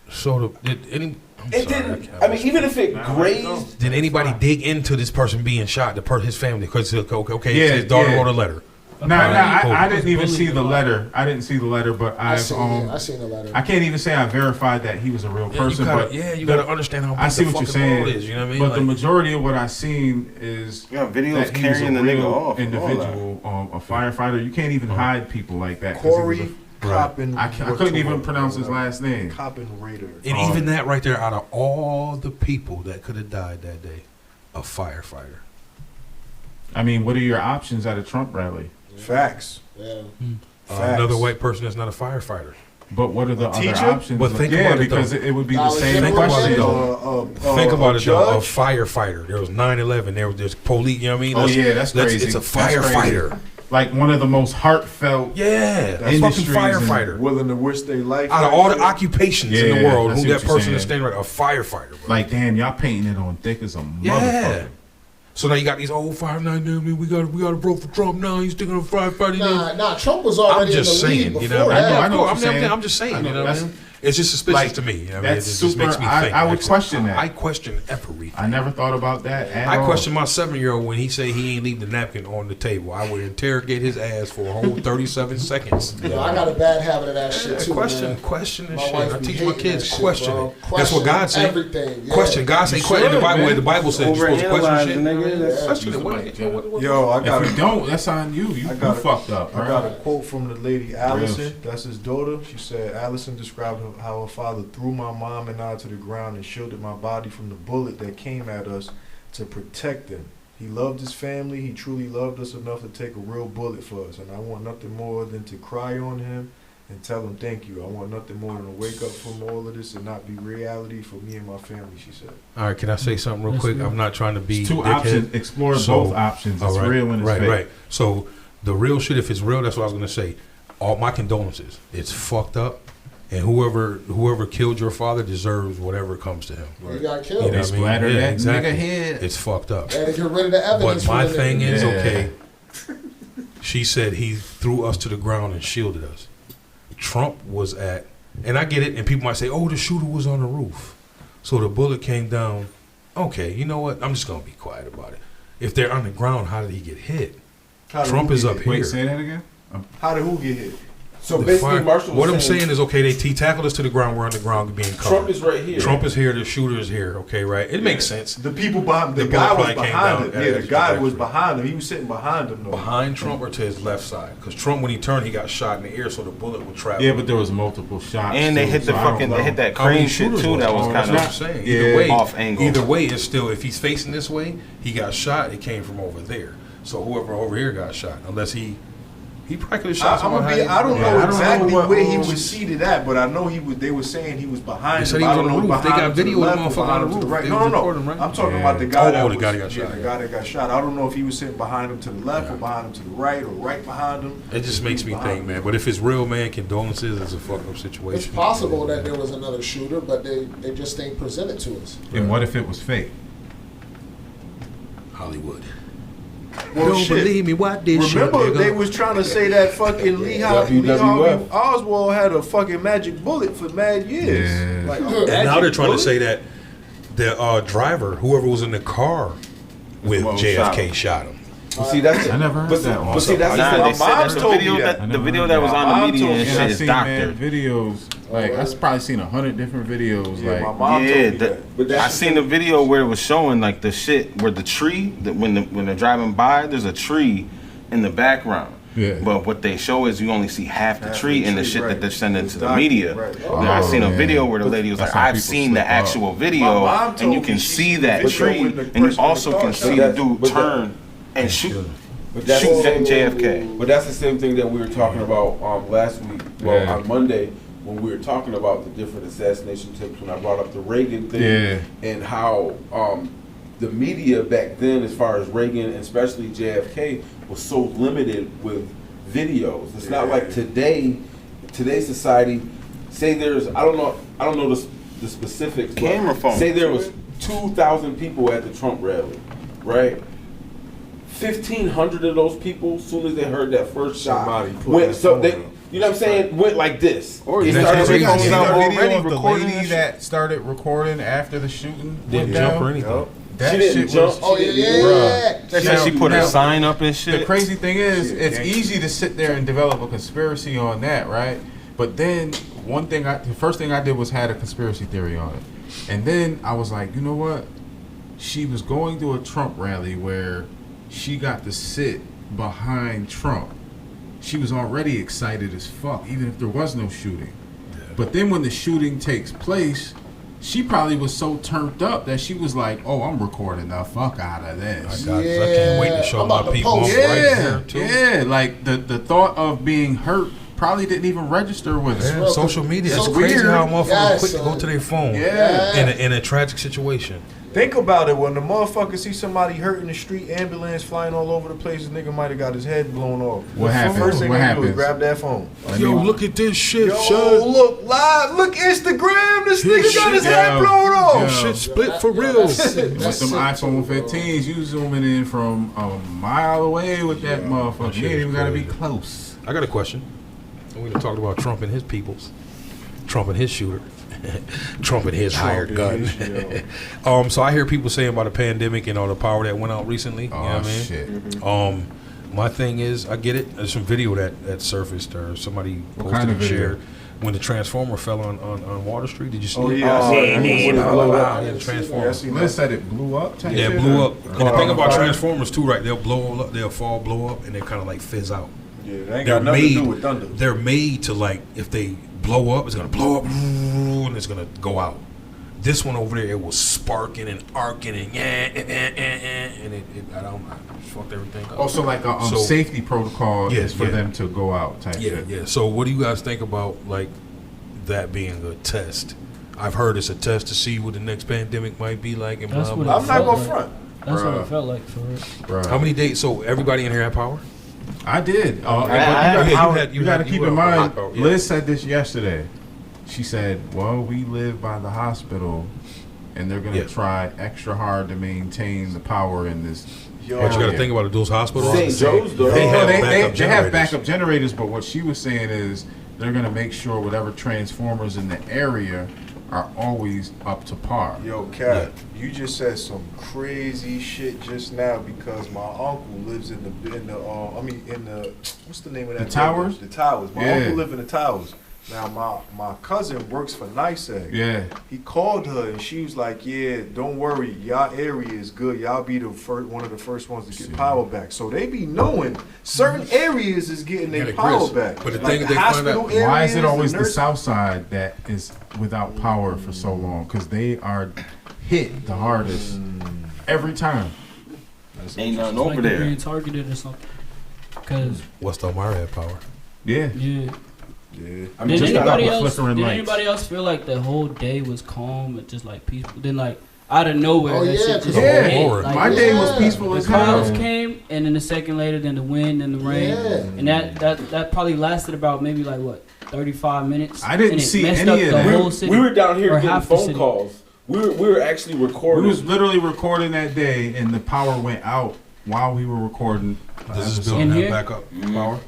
So did any? I'm it sorry, didn't. can't I mean, even if it Nah, grazed, Did anybody dig into this person being shot? His family? Because okay, Yeah, his daughter yeah. wrote a letter. I didn't even see the letter. I didn't see the letter, but I I've seen the letter. I can't even say I verified that he was a real person. but you gotta understand how big I see the what you're fucking saying. world is. You know what I mean? But the Like, majority of what I've seen is you got videos that he was carrying a the nigga real off. and all that. individual, a firefighter. You can't even hide people like that. 'cause he was Corey Coppin. I couldn't even pronounce his last name. Coppin Raider. and even that right there, out of all the people that could have died that day, a firefighter. I mean, what are your options at a Trump rally? Facts. Yeah. Facts. Another white person that's not a firefighter. But what are the A other teacher? options? But think yeah, about it, because though. it would be the Dollar same General question. Manager. though. Think about it though, a judge. firefighter. There was 9/11. There's police. You know what I mean? Oh yeah, that's crazy. It's a That's crazy. firefighter. Like one of the most heartfelt. Yeah, that's fucking Industries and firefighter. Willing to risk their life. Out of all the occupations in Yeah, the world, I who see that what you're person saying. is standing right? A firefighter. Bro. Like damn, y'all painting it on thick as a Yeah. motherfucker. So now you got these old fire. Now we got to vote for Trump. Now he's sticking on firefighter. Nah, Trump was already I'm just in the lead saying, you before know. that. I know what I'm you're saying. I'm just saying, I know, you know. What I that's- mean? It's just suspicious like, to me. I mean, that's it just makes me super- think. I would question that. I question everything. I never thought about that at I all. question my 7-year-old when he say he ain't leave the napkin on the table. I would interrogate his ass for a whole 37 seconds. Yo, I got a bad habit of that shit too, question man. and My shit. wife I be teach my hating kids that shit, question bro. it. That's what God said. Everything. Yeah. Question. God say You question. should, The Bible says you're supposed to question shit. nigga. Question it. What- Yo, I got If you don't, that's on you. You fucked up. I got a quote from the lady Allison. Real. That's his daughter. She said, Allison described how her father threw my mom and I to the ground and shielded my body from the bullet that came at us to protect them. He loved his family. He truly loved us enough to take a real bullet for us. And I want nothing more than to cry on him and tell him thank you. I want nothing more than to wake up from all of this and not be reality for me and my family, she said. All right, can I say something real quick? I'm not trying to be It's two dickhead. options. Explore So- both options. It's All right, real and it's right, fake. right. So the real shit, if it's real, that's what I was gonna say. All my condolences. It's fucked up, and whoever killed your father deserves whatever comes to him. He got killed. You know They what I mean? splattered Yeah, that exactly. nigga head. It's fucked up. They had to get rid of the evidence. But my from the thing nigga. is, Yeah. okay, she said he threw us to the ground and shielded us. Trump was at, and I get it, and people might say, oh, the shooter was on the roof. So the bullet came down. Okay, you know what? I'm just going to be quiet about it. If they're on the ground, how did he get hit? How did Trump who is get up hit? here. Wait, say that again. How did who get hit? So The basically, fire- Marshall was what I'm saying is, okay, he tackled us to the ground. We're on the ground being covered. Trump is right here. Trump is here. The shooter is here. Okay, right? It makes sense. The people behind the The guy bullet was probably came behind down him. at Yeah, the extra guy was trajectory. behind him. He was sitting behind him though. Behind Trump or to his left side? Because Trump, when he turned, he got shot in the ear, so the bullet would travel. Yeah, but there was multiple shots. And they too, hit the so I don't fucking, they know. hit that How many crane shit shooters too. That was Oh, kind that's what I'm of saying. yeah, Either way, off angle. Either way, it's still, if he's facing this way, he got shot. It came from over there. So whoever over here got shot, unless he He probably could have shot I somebody. don't know I don't exactly know what where he was- was seated at, but I know he was. They were saying he was behind. They said him. he I was don't on the know roof. They behind got him to video the of the left or motherfucker behind on the him to roof. right. They No, was no, recording, no. right? I'm talking Yeah. about the guy that the guy that got yeah, shot, the yeah. guy that got shot. I don't know if he was sitting behind him to the left or behind him to the right or right behind him. It just makes me think, man. But if it's real, man, condolences. It's a fucked up situation. It's possible that there was another shooter, but they just ain't presented to us. And what if it was fake? Hollywood. Well, Don't shit. believe me? What this shit? Remember, nigga? they was trying to say that fucking Lee Harvey WWF. Oswald had a fucking magic bullet for mad years. Yeah. Like, And now they're trying to say that the driver, whoever was in the car with Well, JFK, shot him. See, that's I never heard but, that one. But see, that's Nah, the they thing. said mom that the told me video that. that the video that was My on the mom media told and me And I shit is seen mad doctored. videos. Like I've probably seen 100 different videos. Yeah, my Like mom Yeah, told me that. But that's I the seen the video where it was showing like the shit where the tree that when they're driving by, there's a tree in the background. Yeah. But what they show is you only see half the Half tree the and the tree, shit right. that they're sending It's to the documented, media. right. Then I seen a yeah. video where the lady was That's like, how I've people seen the slip up. actual video, My mom and told you me can she see seen the that video tree, when the and you person also in the can car see shot. the But dude that- turn and shoot. But that's Shoot the same- JFK. But that's the same thing that we were talking about last week. Well, Yeah. on Monday when we were talking about the different assassination tips. When I brought up the Reagan thing Yeah. and how the media back then, as far as Reagan and especially JFK, was so limited with videos. It's not like today. Today's society. Say there's I don't know the specifics. but Camera phone. Say there was 2,000 people at the Trump rally, right? 1,500 of those people, as soon as they heard that first shot, Somebody put went. that So phone they, up. you know what I'm saying, went like this. Or They you started know, taking they phones seen out the already, video of the recording lady and that started recording after the shooting Didn't went jump down. or anything. Yup. That She didn't shit jump. was. Oh, yeah, yeah, Bruh. They said she put a sign up and shit. The crazy thing is, Shit, it's gang. easy to sit there and develop a conspiracy on that, right? But then the first thing I did was had a conspiracy theory on it, and then I was like, you know what? She was going to a Trump rally where she got to sit behind Trump. She was already excited as fuck, even if there was no shooting. But then when the shooting takes place, she probably was so turned up that she was like, "Oh, I'm recording the fuck out of this." I can't wait to show I'm my about to people I'm post. right Yeah, here too. yeah. Like the thought of being hurt probably didn't even register with her. Yeah, social media. It's So crazy weird. how motherfuckers Yes, quick to go son. to their phone. Yeah. In a tragic situation. Think about it. When the motherfucker see somebody hurt in the street, ambulance flying all over the place, this nigga might have got his head blown off. What happened? First thing What they do happens? is grab that phone. Yo, look at this shit, Yo, son. look live. Look Instagram. This nigga got his shit, head yo. blown off. Yo. Shit split for Yeah, real. that's it. With That's them it. iPhone 15s, you zooming in from a mile away with that motherfucker. That You shit ain't is even gotta be crazy. close. I got a question. We done talked about Trump and his peoples, Trump and his shooter, Trump and his hired gun. So I hear people saying about the pandemic and all the power that went out recently. Oh you know what I mean? shit. My thing is, I get it. There's some video that surfaced or somebody What posted kind of and video? shared when the transformer fell on Water Street. Did you see Oh, it? yeah, I seen it. Yeah, When it blew up. the Yeah, I transformer. seen Liz that. said it blew up. Type Yeah, it shit, blew or- up. And the thing about fire. transformers too, right? They'll blow up, they'll fall, blow up, and they kind of like fizz out. Yeah, that ain't They're got nothing to do made. with thunder. They're made to like if they blow up, it's gonna blow up and it's gonna go out. This one over there, it was sparking and arcing and and it I fucked everything up. Also, like a So- safety protocol Yeah, is for yeah. them to go out. Type Yeah, shit. yeah. So what do you guys think about like that being a test? I've heard it's a test to see what the next pandemic might be like and That's blah what blah. I'm not felt gonna like. front. That's what Bruh. it felt like for real. Bruh. How many days? So everybody in here had power? I did. But you got to keep in mind. Liz said this yesterday. She said, "Well, we live by the hospital, and they're going to Yeah. try extra hard to maintain the power in this." Yo, But you got to Yeah. think about it. Those hospitals. St. Joe's, though. They have they backup have generators. backup generators, but what she was saying is they're going to make sure whatever transformers in the area are always up to par. Yo, Cat, you just said some crazy shit just now because my uncle lives in the what's the name of that? The towers? building? The towers. My Yeah. uncle live in the towers. Now my cousin works for NYSEG. Yeah. He called her and she was like, "Yeah, don't worry, y'all area is good. Y'all be the first, one of the first ones to get power back." So they be knowing certain areas is getting their Get a power grist. back. But the Like thing the they find hospital out- areas, Why is it always the nurse- south side that is without power for so long? Because they are hit the hardest every time. Ain't nothing Like over they're there. being targeted or something. Cause West Elmira had power. Yeah. yeah. Yeah. I Did just anybody with else? flickering Did lights. anybody else feel like the whole day was calm and just like peaceful? Then like out of nowhere, Oh, that yeah, shit just yeah. hit. Lord. Like, My day was Yeah. peaceful the as hell. clouds came, and then the second later, then the wind and the rain, Yeah. and that probably lasted about maybe like what 35 minutes. I didn't and it see messed any up of the that. whole city. We were down here or getting half the phone city. calls. We were actually recording. We was literally recording that day, and the power went out while we were recording. Does this So, building In have here? backup power?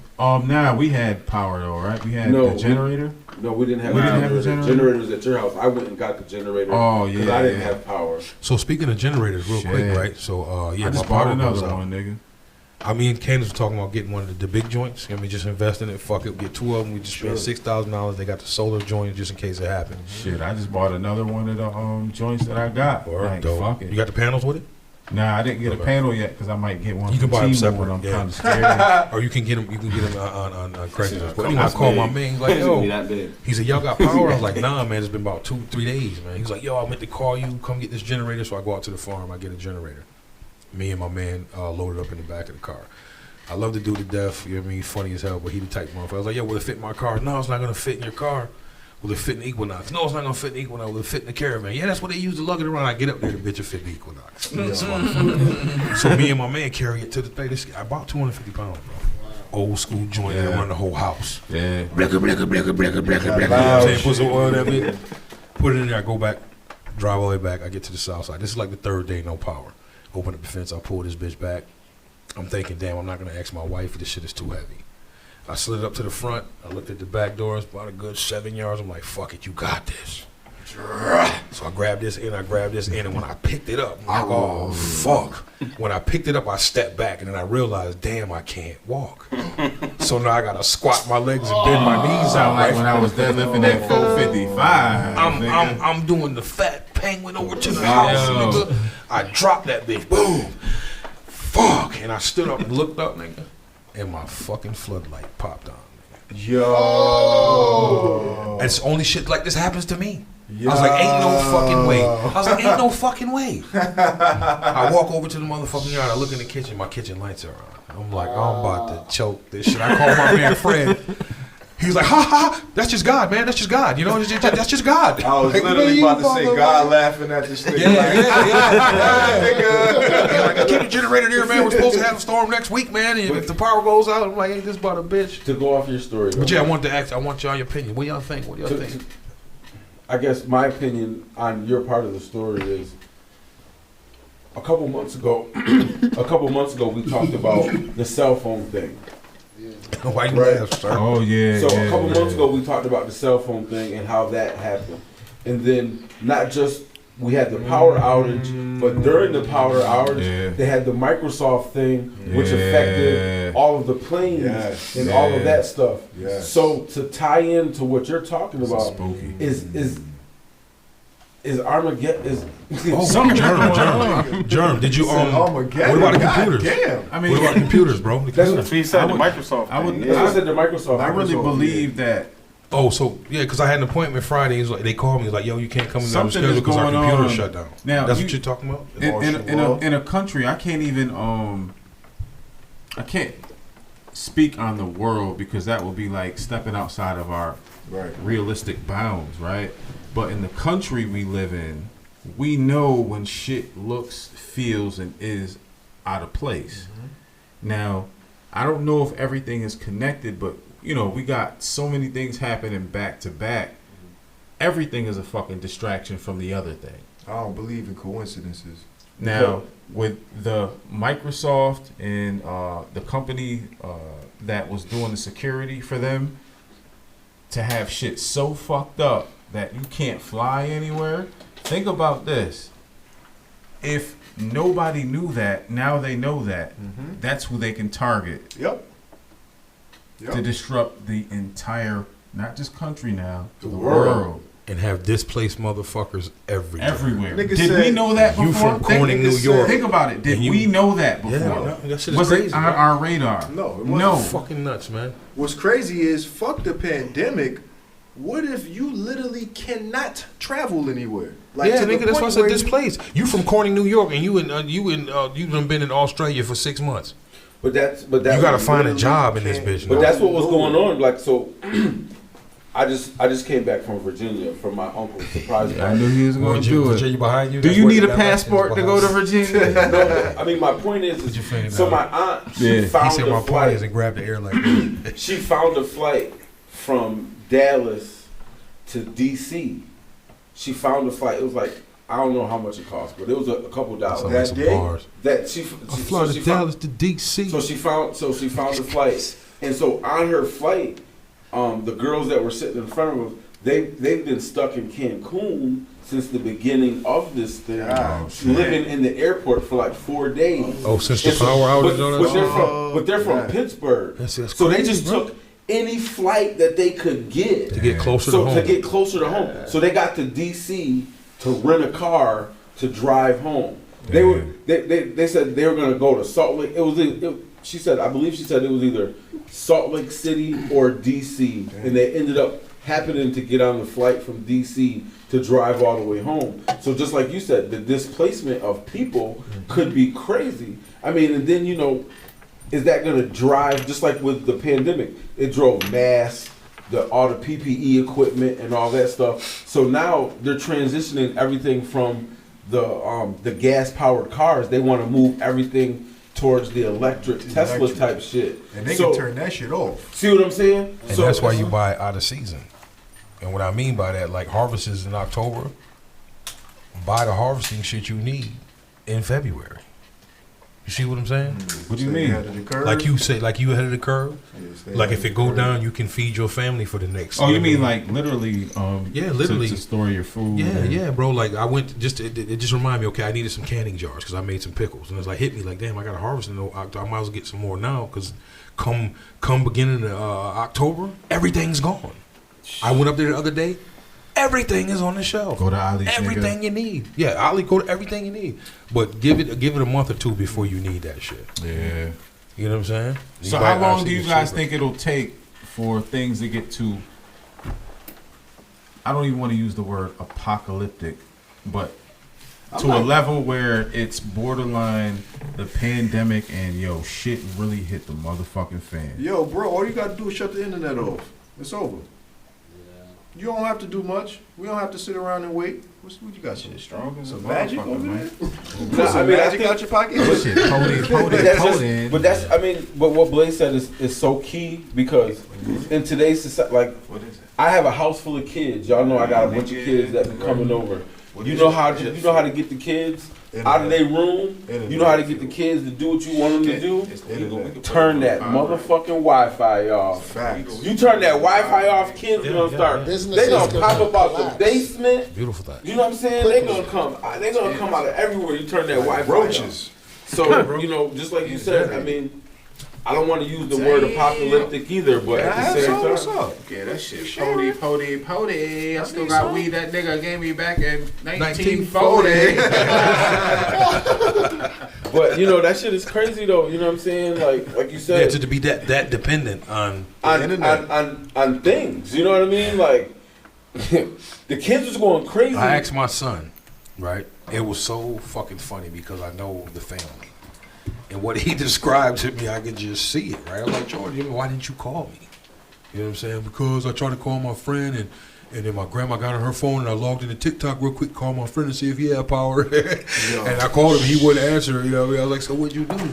nah, we had power though, right? We had No, the generator. No, we didn't have We a didn't have a generator. generator? Generators at your house. I went and got the generator. Oh, Because yeah, I didn't yeah. have power. So speaking of generators, real Shit. quick, right? So yeah, I just my bought power goes another out. one, nigga. I mean, Candace was talking about getting one of the big joints. I mean, just invest in it. Fuck it, get two of them. We just spend $6,000. They got the solar joint just in case it happens. Shit, I just bought another one of the joints that I got. Or Like, dope. fuck it. You got the panels with it, Nah, I didn't get a Okay. panel yet because I might get one. You can from buy them T-Mobile, separate, I'm yeah. kind of scared. or you can get them. You can get them on Craigslist. But That's anyway, I called my big. man. He's like, It's gonna be yo. that big. He said, y'all got power? I was like, nah, man. It's been about 2-3 days, man. He's like, yo, I meant to call you. Come get this generator. So I go out to the farm. I get a generator. Me and my man loaded up in the back of the car. I love the dude to death. You know what I mean? He's funny as hell, but he the type of motherfucker. I was like, yo, will it fit in my car? No, it's not going to fit in your car. Will it fit in the Equinox? No, it's not going to fit in the Equinox. Will it fit in the Caravan? Yeah, that's what they use to lug it around. I get up there, the bitch will fit in the Equinox. This motherfucker. So me and my man carry it to the thing. I bought 250 pounds, bro. Old school joint that run the whole house. Yeah. Blicker, blicker, blicker, blicker, blicker, blicker. You know what I'm saying? Put some oil in that bitch. Put it in there. I go back, drive all the way back. I get to the south side. This is like the third day, no power. Open up the fence. I pull this bitch back. I'm thinking, damn, I'm not going to ask my wife if this shit is too heavy. I slid up to the front. I looked at the back doors, about a good 7 yards. I'm like, fuck it, you got this. So I grabbed this in, and when I picked it up, I'm like, oh, fuck. When I picked it up, I stepped back, and then I realized, damn, I can't walk. So now I got to squat my legs and bend my knees out. Like Right? when I was deadlifting at 455. I'm doing the fat penguin over to the house, nigga. I dropped that bitch, boom. Fuck. And I stood up and looked up, nigga, and my fucking floodlight popped on. Yo. It's only shit like this happens to me. I was like, ain't no fucking way. I was like, ain't no fucking way. I walk over to the motherfucking yard. I look in the kitchen. My kitchen lights are on. I'm like, I'm about to choke this shit. I call my man Fred. He's like, ha ha, that's just God, man. That's just God. You know, that's just God. I was Like, literally man, about to say you God laughing at this nigga. Yeah, Like, yeah. Like, keep the generator there, man. We're supposed to have a storm next week, man. And if the power goes out, I'm like, ain't this about a bitch? To go off your story. But yeah, I want y'all your opinion. What y'all think? What do y'all think? I guess my opinion on your part of the story is a couple months ago we talked about the cell phone thing. Why you Right. laugh, sir? Oh, yeah. So yeah, a couple yeah. months ago we talked about the cell phone thing and how that happened. And then not just we had the power outage, but during the power outage they had the Microsoft thing which affected all of the planes and all of that stuff. Yes. So to tie into what you're talking about Spooky. is Armageddon Oh, Germ. Did you Armageddon. What about the God computers? Damn. I mean, What about the computers, bro? The That's computers. He said I the would- Microsoft. I would- thing, They yeah. said the Microsoft. I really Microsoft, believe that Oh, so yeah, because I had an appointment Friday. He's like, they called me. He's like, yo, you can't come in our Something schedule is because our going computer on. shut down. Now, That's you- what you're talking about. in a country, I can't even I can't speak on the world because that would be like stepping outside of our realistic bounds, right? But in the country we live in, we know when shit looks, feels, and is out of place. Now, I don't know if everything is connected, but you know, we got so many things happening back to back. Everything is a fucking distraction from the other thing. I don't believe in coincidences. Now, with the Microsoft and the company that was doing the security for them, to have shit so fucked up that you can't fly anywhere, think about this. If nobody knew that, now they know that. That's who they can target Yep. to disrupt the entire, not just country now, The the world. world. And have displaced motherfuckers everywhere. Everywhere. Nigga Did said- we know that before? You from Corning, New York. Think about it. Did And you- we know that before? Yeah, no, that shit is Was crazy. it on bro. our radar? No, it wasn't. No. Fucking nuts, man. What's crazy is, fuck the pandemic. What if you literally cannot travel anywhere? Like, Yeah, to the nigga, that's why I point said where displaced. You from Corning, New York, and you done been in Australia for 6 months. But that's You gotta find a job in this bitch. But that's what was going on. Like, so I just came back from Virginia from my uncle's surprise party. I knew he was going to do it. Virginia behind you. Do you need a passport to go to Virginia? No, I mean, my point is, Put your finger so down. my aunt, Yeah. she found He said a my flight. parties and grabbed the air like this. She found a flight from Dallas to DC. She found a flight. It was like, I don't know how much it cost, but it was a couple dollars. Sound like That some day? bars. That she I so flew she to found- Dallas to DC. So she found the flight, and so on her flight, the girls that were sitting in front of us, they've been stuck in Cancun since the beginning of this thing, living in the airport for like 4 days. Oh, since the And so- power outage but, on but us? they're from Right. Pittsburgh, That's so they crazy, just bro. took any flight that they could get To get closer to so home. to get closer to home. So they got to DC to rent a car to drive home. They said they were gonna go to Salt Lake. She said, I believe she said it was either Salt Lake City or DC, and they ended up happening to get on the flight from DC to drive all the way home. So just like you said, the displacement of people could be crazy. I mean, and then is that going to drive, just like with the pandemic, it drove masks, all the PPE equipment and all that stuff. So now they're transitioning everything from the gas-powered cars. They want to move everything towards the electric Tesla type shit. And they So- can turn that shit off. See what I'm saying? And that's why you buy out of season. And what I mean by that, like harvest is in October, buy the harvesting shit you need in February. You see what I'm saying? What do you mean? Like you say, like you ahead of the curve. Like if it go down, you can feed your family for the next. Oh, you mean like literally? Yeah, literally. to store your food. Yeah, bro. Like I went it just reminded me. Okay, I needed some canning jars because I made some pickles, and it's like hit me like, damn, I got to harvest in October. I might as well get some more now because come beginning of October, everything's gone. I went up there the other day. Everything is on the shelf. Go to Ali's. Everything you need. Yeah, Ali, go to everything you need. But give it a month or two before you need that shit. Yeah. You know what I'm saying? So how long do you guys think it'll take for things to get to? I don't even want to use the word apocalyptic, but to a level where it's borderline the pandemic and shit really hit the motherfucking fan. Yo, bro, all you gotta do is shut the internet off. It's over. You don't have to do much. We don't have to sit around and wait. What you got? Shit strong as a Some magic motherfucker, over man. there? Nah, Some I mean, I magic think- out your pocket? Shit, potent. But that's, I mean, but what Blaze said is so key because in today's society, like, What is it? I have a house full of kids. Y'all know I got a bunch of kids that be coming over. You know how to get the kids out of their room. You know how to get the kids to do what you want them to do. Turn that motherfucking Wi-Fi off. Facts. You turn that Wi-Fi off, kids are gonna start. Businesses They gonna can pop up out the collapse. basement. Beautiful thing. You know what I'm saying? They gonna come. They gonna come out of everywhere. You turn that Wi-Fi off. Roaches. So just like you said, I mean, I don't want to use the word apocalyptic either, but at the same What's time, up? Yeah, that shit. Pody. I still got weed that nigga gave me back in 1940. but that shit is crazy though. You know what I'm saying? Like you Yeah, said, to be that dependent on. on things. You know what I mean? Like the kids was going crazy. I asked my son, right? It was so fucking funny because I know the family. And what he described to me, I could just see it, right? I'm like, Jordan, why didn't you call me? You know what I'm saying? Because I tried to call my friend and then my grandma got on her phone and I logged into TikTok real quick, called my friend and see if he had power. And I called him, he wouldn't answer. I was like, so what'd you do?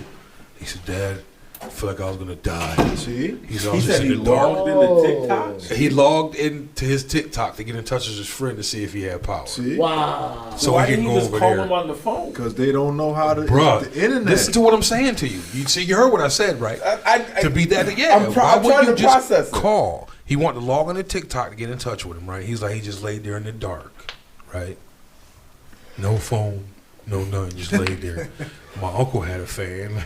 He said, Dad, I feel like I was gonna die. See? He said, I He was just said in he the dark. logged into TikTok. He logged into his TikTok to get in touch with his friend to see if he had power. See? Wow. So why he didn't can you go just over call there. him on the phone? Because they don't know how to Bruh, the internet. listen to what I'm saying to you. You heard what I said, right? To be that, yeah. I'm trying to process it. Call? He wanted to log on to TikTok to get in touch with him, right? He's like, he just laid there in the dark, right? No phone, no nothing, just laid there. My uncle had a fan.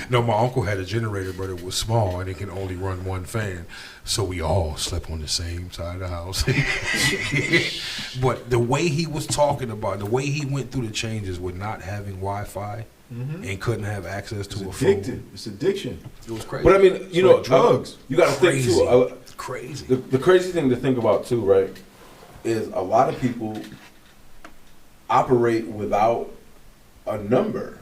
No, my uncle had a generator, but it was small and it can only run one fan. So we all slept on the same side of the house. But the way he was talking about, the way he went through the changes with not having Wi-Fi and couldn't have access to a phone. It's addiction. It was crazy. But I mean, like drugs. You got to think Crazy. too. Crazy. The crazy thing to think about too, right, is a lot of people operate without a number.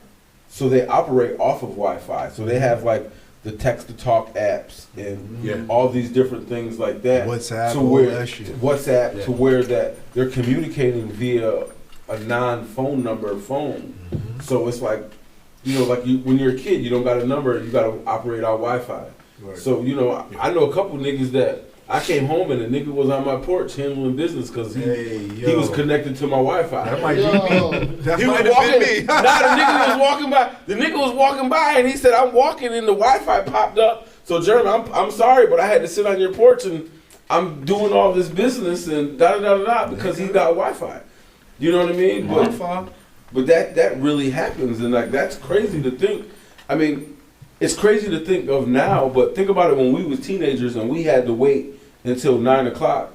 So they operate off of Wi-Fi. So they have like the text-to-talk apps and all these different things like that. WhatsApp, to all where that shit. WhatsApp to where that they're communicating via a non-phone number phone. So it's like, like when you're a kid, you don't got a number, you got to operate on Wi-Fi. Right. So I know a couple niggas that I came home and a nigga was on my porch handling business because he was connected to my Wi-Fi. That might be me. That He might was have been walking. me. The nigga was walking by. The nigga was walking by, and he said, "I'm walking, and the Wi-Fi popped up." So, Jeremy, I'm sorry, but I had to sit on your porch, and I'm doing all this business and da da da da because he got Wi-Fi. You know what I mean? But that really happens, and like that's crazy to think. I mean, it's crazy to think of now, but think about it when we was teenagers and we had to wait until 9 o'clock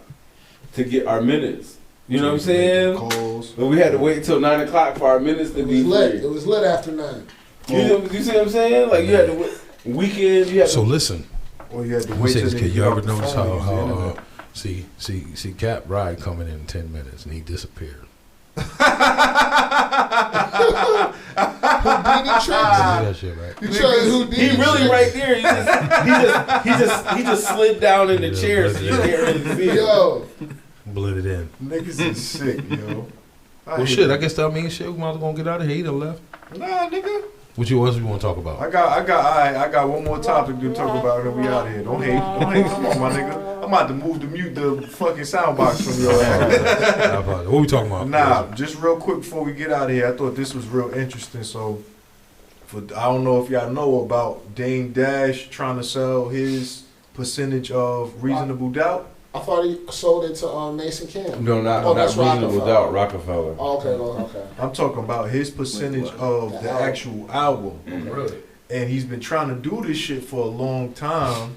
to get our minutes. You know what I'm saying? But we had to wait until 9 o'clock for our minutes to be lit. free. It was lit after 9. You see what I'm saying? Like you had to wait. Weekend, you had So to. listen. Well, you had to Let me wait say till this, they kid. get You off ever the notice phone, how use the internet. see Cap Ride coming in 10 minutes and he disappeared. Houdini tricks. That shit, right? You trying Houdini He really tricks? right there. He just slid down in the chair so you can't really see it. Yo, Blend it in. Niggas is sick, yo. Well, shit, I guess that means shit. We might as well get out of here. He done left. Nah, nigga. What else you want to talk about? I got one more topic to talk about and then we out of here. Don't hate. Come on, my nigga. I'm about to move to mute the fucking sound box from your ass. What we talking about? Nah, just real quick before we get out of here, I thought this was real interesting. So, I don't know if y'all know about Dame Dash trying to sell his percentage of Reasonable Doubt. I thought he sold it to Mason Cam. No, not that's Reasonable Rockefeller. Doubt, Rockefeller. Oh, okay. I'm talking about his percentage of the actual album. Really? And he's been trying to do this shit for a long time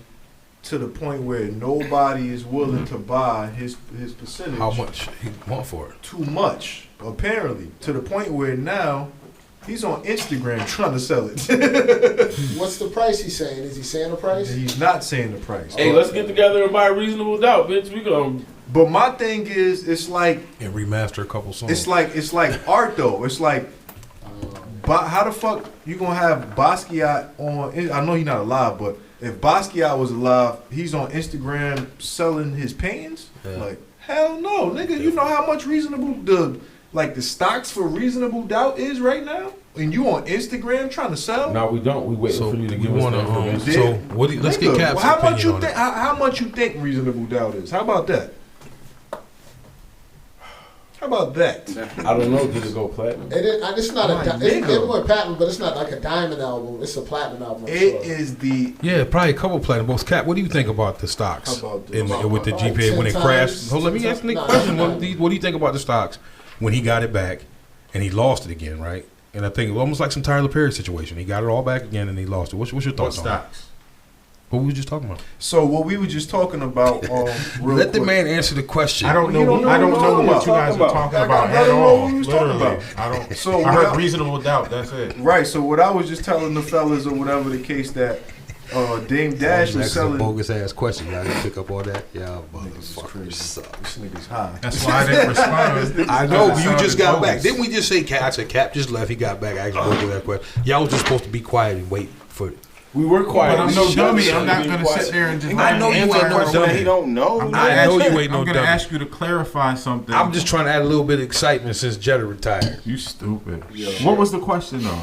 to the point where nobody is willing to buy his percentage. How much he want for it? Too much, apparently. To the point where now he's on Instagram trying to sell it. What's the price he's saying? Is he saying the price? He's not saying the price. Hey, let's get together and buy Reasonable Doubt, bitch. We gonna. But my thing is, it's like And remaster a couple songs. it's like art though. It's like, how the fuck you gonna have Basquiat on? I know he's not alive, but if Basquiat was alive, he's on Instagram selling his paintings. Yeah. Like hell no, nigga. You know how much the stocks for Reasonable Doubt is right now, and you on Instagram trying to sell? No, we don't. We waiting So for you to we give us want the to. information. So what? Let's get Nigga, Cap's how much opinion you on think? it. How much you think Reasonable Doubt is? How about that? How about that? I don't know. Did it go platinum? It's not My it nigga. went platinum, but it's not like a diamond album. It's a platinum album. I'm It sure. is the Yeah, probably a couple platinum. Cap, what do you think about the stocks How about this? with the Like GPA when 10 it crashed? times, So let me 10 ask you a times. question. Nah. What do you think about the stocks when he got it back and he lost it again, right? And I think almost like some Tyler Perry situation. He got it all back again and he lost it. What's your thoughts on that? What we were just talking about? So what we were just talking about. Real Let the quick. man answer the question. I don't know. You don't know I don't what know we're what you guys talking are about. talking I about don't at know all. what we was talking Literally, about. I don't. So I heard what I- reasonable doubt. That's it. Right. So what I was just telling the fellas or whatever the case that Dame Dash was That's a selling. bogus ass question. Y'all didn't pick up on that? Y'all Niggas is motherfuckers crazy. suck. This nigga's high. That's why I didn't respond. I know, but you Sounded just got back. bogus. Didn't we just say Cap? I said Cap just left. He got back. I asked both of that question. Y'all was just supposed to be quiet and wait for it. We were quiet. But I'm no dummy. I'm not gonna sit there and just. I know you answer ain't no questions. dummy. He don't know. I know you ain't no I'm gonna dummy. ask you to clarify something. I'm just trying to add a little bit of excitement since Jetta retired. You stupid. Yeah. What was the question though?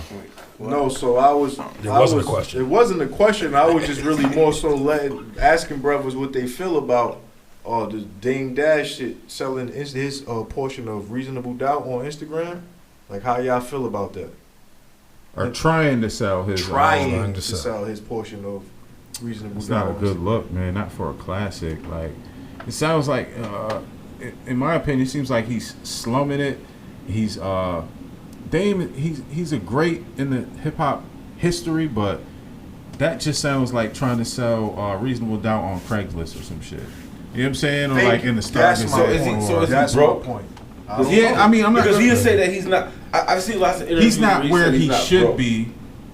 No, so I was. It wasn't a question. It wasn't a question. I was just really more so asking brothers what they feel about the Dame Dash shit selling his portion of Reasonable Doubt on Instagram. Like how y'all feel about that? Or trying to sell his. Trying to sell his portion of Reasonable It's Doubt. not a good look, man. Not for a classic. Like, it sounds like, in my opinion, it seems like he's slumming it. He's Dame. He's a great in the hip hop history, but that just sounds like trying to sell Reasonable Doubt on Craigslist or some shit. You know what I'm saying? Or Thank like you. in the That's stock. my is he- point. so is he That's broke? my point. Yeah, I mean, I'm not Because gonna- he'll say that he's not. I've seen lots of interviews. he's not where said he's he not should broke. be.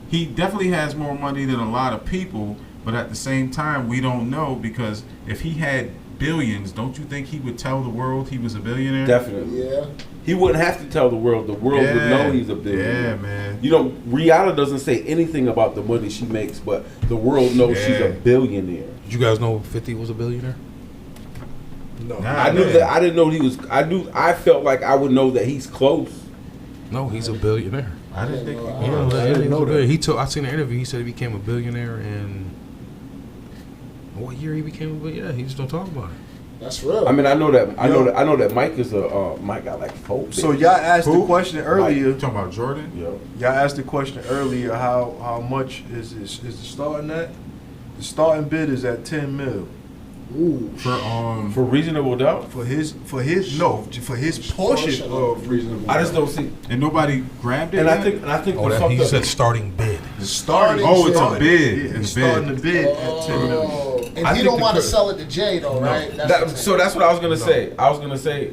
He definitely has more money than a lot of people, but at the same time, we don't know because if he had billions, don't you think he would tell the world he was a billionaire? Definitely. Yeah. He wouldn't have to tell the world. The world would know he's a billionaire. Yeah, man. You know, Rihanna doesn't say anything about the money she makes, but the world knows she's a billionaire. Did you guys know 50 was a billionaire? No, I knew that. I didn't know he was. I felt like I would know that he's close. No, he's a billionaire. I didn't think. I didn't know that. I seen an interview. He said he became a billionaire in what year he became a billionaire? He just don't talk about it. That's real. I mean, I know that. I know that Mike is a. Mike got like 4. So y'all asked the question earlier. You talking about Jordan? Yeah. Y'all asked the question earlier. How much is the starting at? The starting bid is at 10 mil. Ooh. For reasonable doubt. For his portion of reasonable. I just don't see. And nobody grabbed it. And yet? I think Oh, the that, fucked he up. said starting bid. The starting. Oh, it's a starting. bid. Yeah, It's it's starting bid. the bid at 10 million. And I he think don't the want to cur- sell it to Jay though, right? So that's what I was gonna say. I was gonna say.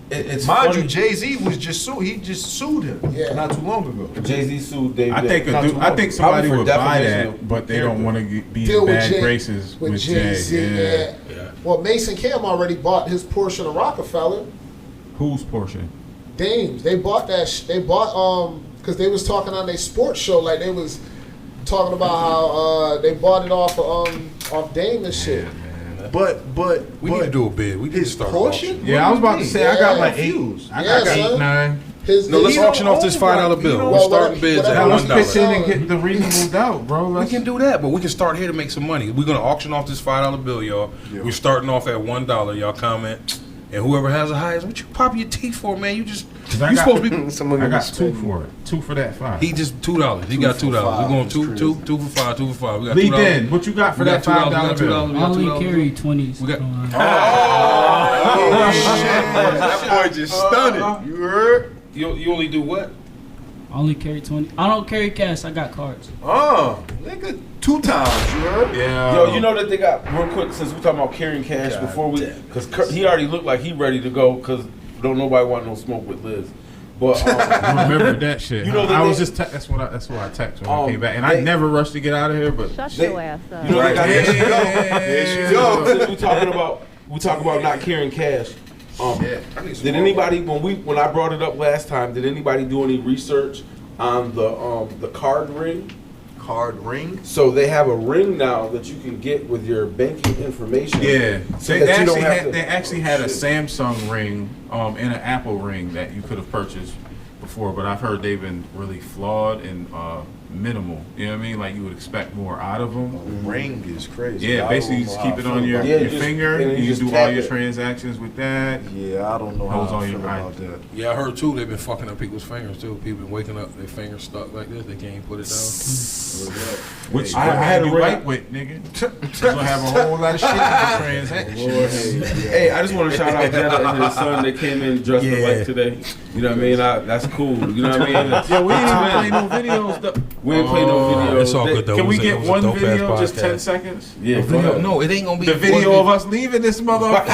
It's Mind funny. you, Jay-Z was just sued. He just sued him not too long ago. Jay-Z sued Dave. I think not too long ago. somebody Probably for would buy defamation that, of but they don't want to be Deal in with bad Jay- graces with Jay-Z. Jay. Yeah. Well, Mason Cam already bought his portion of Rockefeller. Whose portion? Dames. They bought that. They bought because they was talking on their sports show, like they was talking about how they bought it off Dame and shit. Yeah, man. But We need to do a bid. We need to his start portion. auction. Yeah, I was about to say I got like 8. Confused. I Yeah, got son. 8, 9. No, let's He auction don't off this own $5 one. bill. Well, We're starting bids whatever- at Let's $1. pitch in and get the reasonable doubt, bro. We can do that, but we can start here to make some money. We're gonna auction off this $5 bill, y'all. Yeah. We're starting off at $1. Y'all comment, and whoever has the highest, what you pop your teeth for, man? You supposed to be. I got 2 for it. 2 for that 5. He just $2. He got $2. We're going two for $5. 2 for 5. We got Lee $2. Den, what you got for that $5 bill? We I got only $2. carry 20s. We got- That boy just stunned. You heard? You only do what? I only carry 20. I don't carry cash. I got cards. Nigga, 2 times. You heard? Yeah. Yo, you know that they got real quick since we talking about carrying cash before we, because he already looked like he ready to go because don't nobody want no smoke with Liz. But I remember that shit. You know that I was they- just that's why I texted when I came back, and they- I never rushed to get out of here. But Shut They- your ass up. you know they got There that she shit. go. There she go. Since we talk about not carrying cash. Did anybody when I brought it up last time? Did anybody do any research on the card ring? Card ring. So they have a ring now that you can get with your banking information. yeah, So they that you don't actually have had to- they actually had a Samsung ring and an Apple ring that you could have purchased before, but I've heard they've been really flawed and minimal. You know what I mean? Like you would expect more out of them. Ring is crazy. Yeah, I basically you don't just know keep how it I on feel your, about Yeah, your just- finger. and then You you can just do tap all your it. transactions with that. Yeah, I don't know Holds how on I your feel eye. about that. Yeah, I heard too. They've been fucking up people's fingers too. People been waking up, their fingers stuck like this. They can't put it down. Which I had a you ring- wipe with, nigga. You're gonna have a whole lot of shit in your transactions. Hey, I just want to shout out Jetta and his son. They came in dressed alike today. You know what I mean? That's cool. You know what I mean? Yeah, we didn't even play no videos. Though. We ain't play no videos. It's all good though. Can It we was get it was a one dope-ass video, just podcast. 10 seconds? Yeah, A go video? ahead. No, it ain't gonna be The one video of us leaving this motherfucker.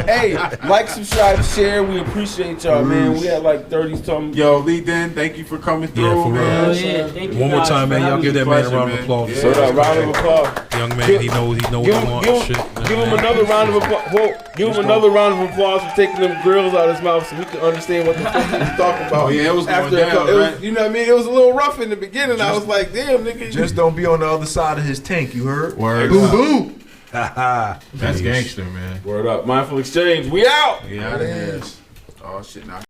Hey, like, subscribe, share. We appreciate y'all, man. We had like 30 something. Yo, Lee Den, thank you for coming through, Yeah, for real. man. Oh, yeah. Thank you One more guys time, for man. Y'all having give me. that man a Pleasure, round of man. applause. Yeah. So that round of applause. Young man, he knows what he wants. Shit. Give him another round of applause. Whoa, give him another round of applause for taking them grills out of his mouth so we can understand what the fuck he was talking about. Oh, yeah, it was going After down, it was, right? you know what I mean? It was a little rough in the beginning. I was like, damn, nigga. Just don't be on the other side of his tank. You heard? Word boom, up. boom. That's gangster, man. Word up. Mindful Exchange. We out. Yeah, it is. Oh, shit, now.